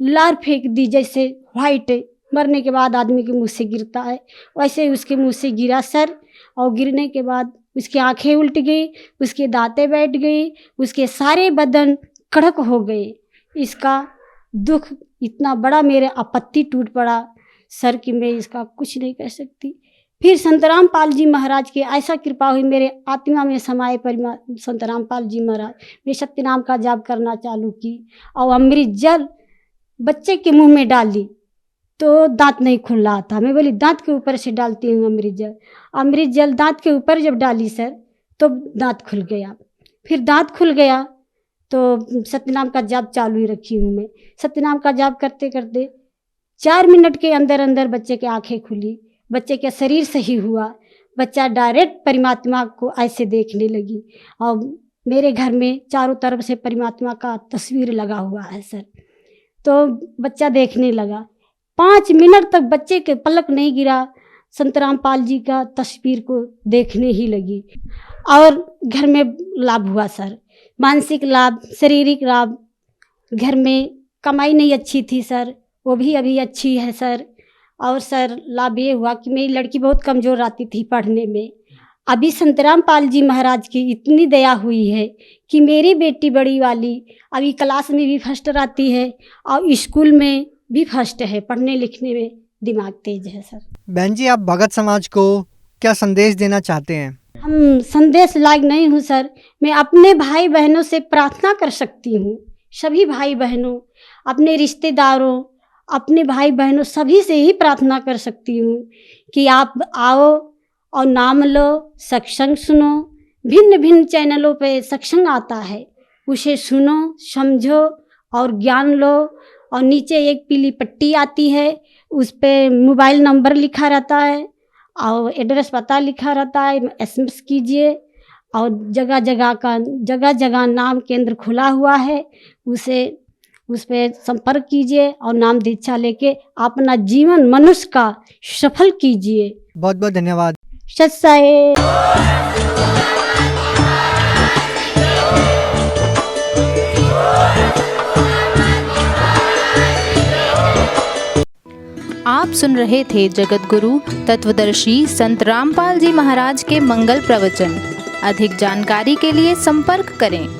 लार फेंक दी, जैसे वाइट मरने के बाद आदमी के मुंह से गिरता है वैसे उसके मुंह से गिरा सर। और गिरने के बाद उसकी आंखें उल्ट गई, उसके दांतें बैठ गई, उसके सारे बदन कड़क हो गए। इसका दुख इतना बड़ा मेरे आपत्ति टूट पड़ा सर कि मैं इसका कुछ नहीं कह सकती। फिर संत रामपाल जी महाराज की ऐसा कृपा हुई, मेरे आत्मा में समाये संत रामपाल जी महाराज। मैं सत्य नाम का जाप करना चालू की और अमृत जल बच्चे के मुंह में डाली तो दांत नहीं खुल रहा था। मैं बोली दांत के ऊपर से डालती हूँ अमृत जल दांत के ऊपर जब डाली सर तो दांत खुल गया। फिर दांत खुल गया तो सत्यनाम का जाप चालू ही रखी हूँ मैं। सत्यनाम का जाप करते करते 4 मिनट के अंदर अंदर बच्चे की आंखें खुली, बच्चे का शरीर सही हुआ, बच्चा डायरेक्ट परमात्मा को ऐसे देखने लगी। और मेरे घर में चारों तरफ से परमात्मा का तस्वीर लगा हुआ है सर। तो बच्चा देखने लगा, 5 मिनट तक बच्चे के पलक नहीं गिरा, संत रामपाल जी का तस्वीर को देखने ही लगी। और घर में लाभ हुआ सर, मानसिक लाभ, शारीरिक लाभ। घर में कमाई नहीं अच्छी थी सर, वो भी अभी अच्छी है सर। और सर लाभ ये हुआ कि मेरी लड़की बहुत कमज़ोर आती थी पढ़ने में, अभी संत रामपाल जी महाराज की इतनी दया हुई है कि मेरी बेटी बड़ी वाली अभी क्लास में भी फर्स्ट आती है और स्कूल में भी फर्स्ट है, पढ़ने लिखने में दिमाग तेज है सर। बहन जी, आप भगत समाज को क्या संदेश देना चाहते हैं? हम संदेश लायक नहीं हूँ सर, मैं अपने भाई बहनों से प्रार्थना कर सकती हूँ, सभी भाई बहनों, अपने रिश्तेदारों, अपने भाई बहनों सभी से ही प्रार्थना कर सकती हूँ कि आप आओ और नाम लो, सत्संग सुनो। भिन्न भिन्न चैनलों पे सत्संग आता है, उसे सुनो, समझो और ज्ञान लो। और नीचे एक पीली पट्टी आती है, उस पर मोबाइल नंबर लिखा रहता है और एड्रेस पता लिखा रहता है, SMS कीजिए। और जगह जगह नाम केंद्र खुला हुआ है, उस पर संपर्क कीजिए और नाम दीक्षा लेके अपना जीवन मनुष्य का सफल कीजिए। बहुत बहुत धन्यवाद। सत्साए। आप सुन रहे थे जगत गुरु तत्वदर्शी संत रामपाल जी महाराज के मंगल प्रवचन। अधिक जानकारी के लिए संपर्क करें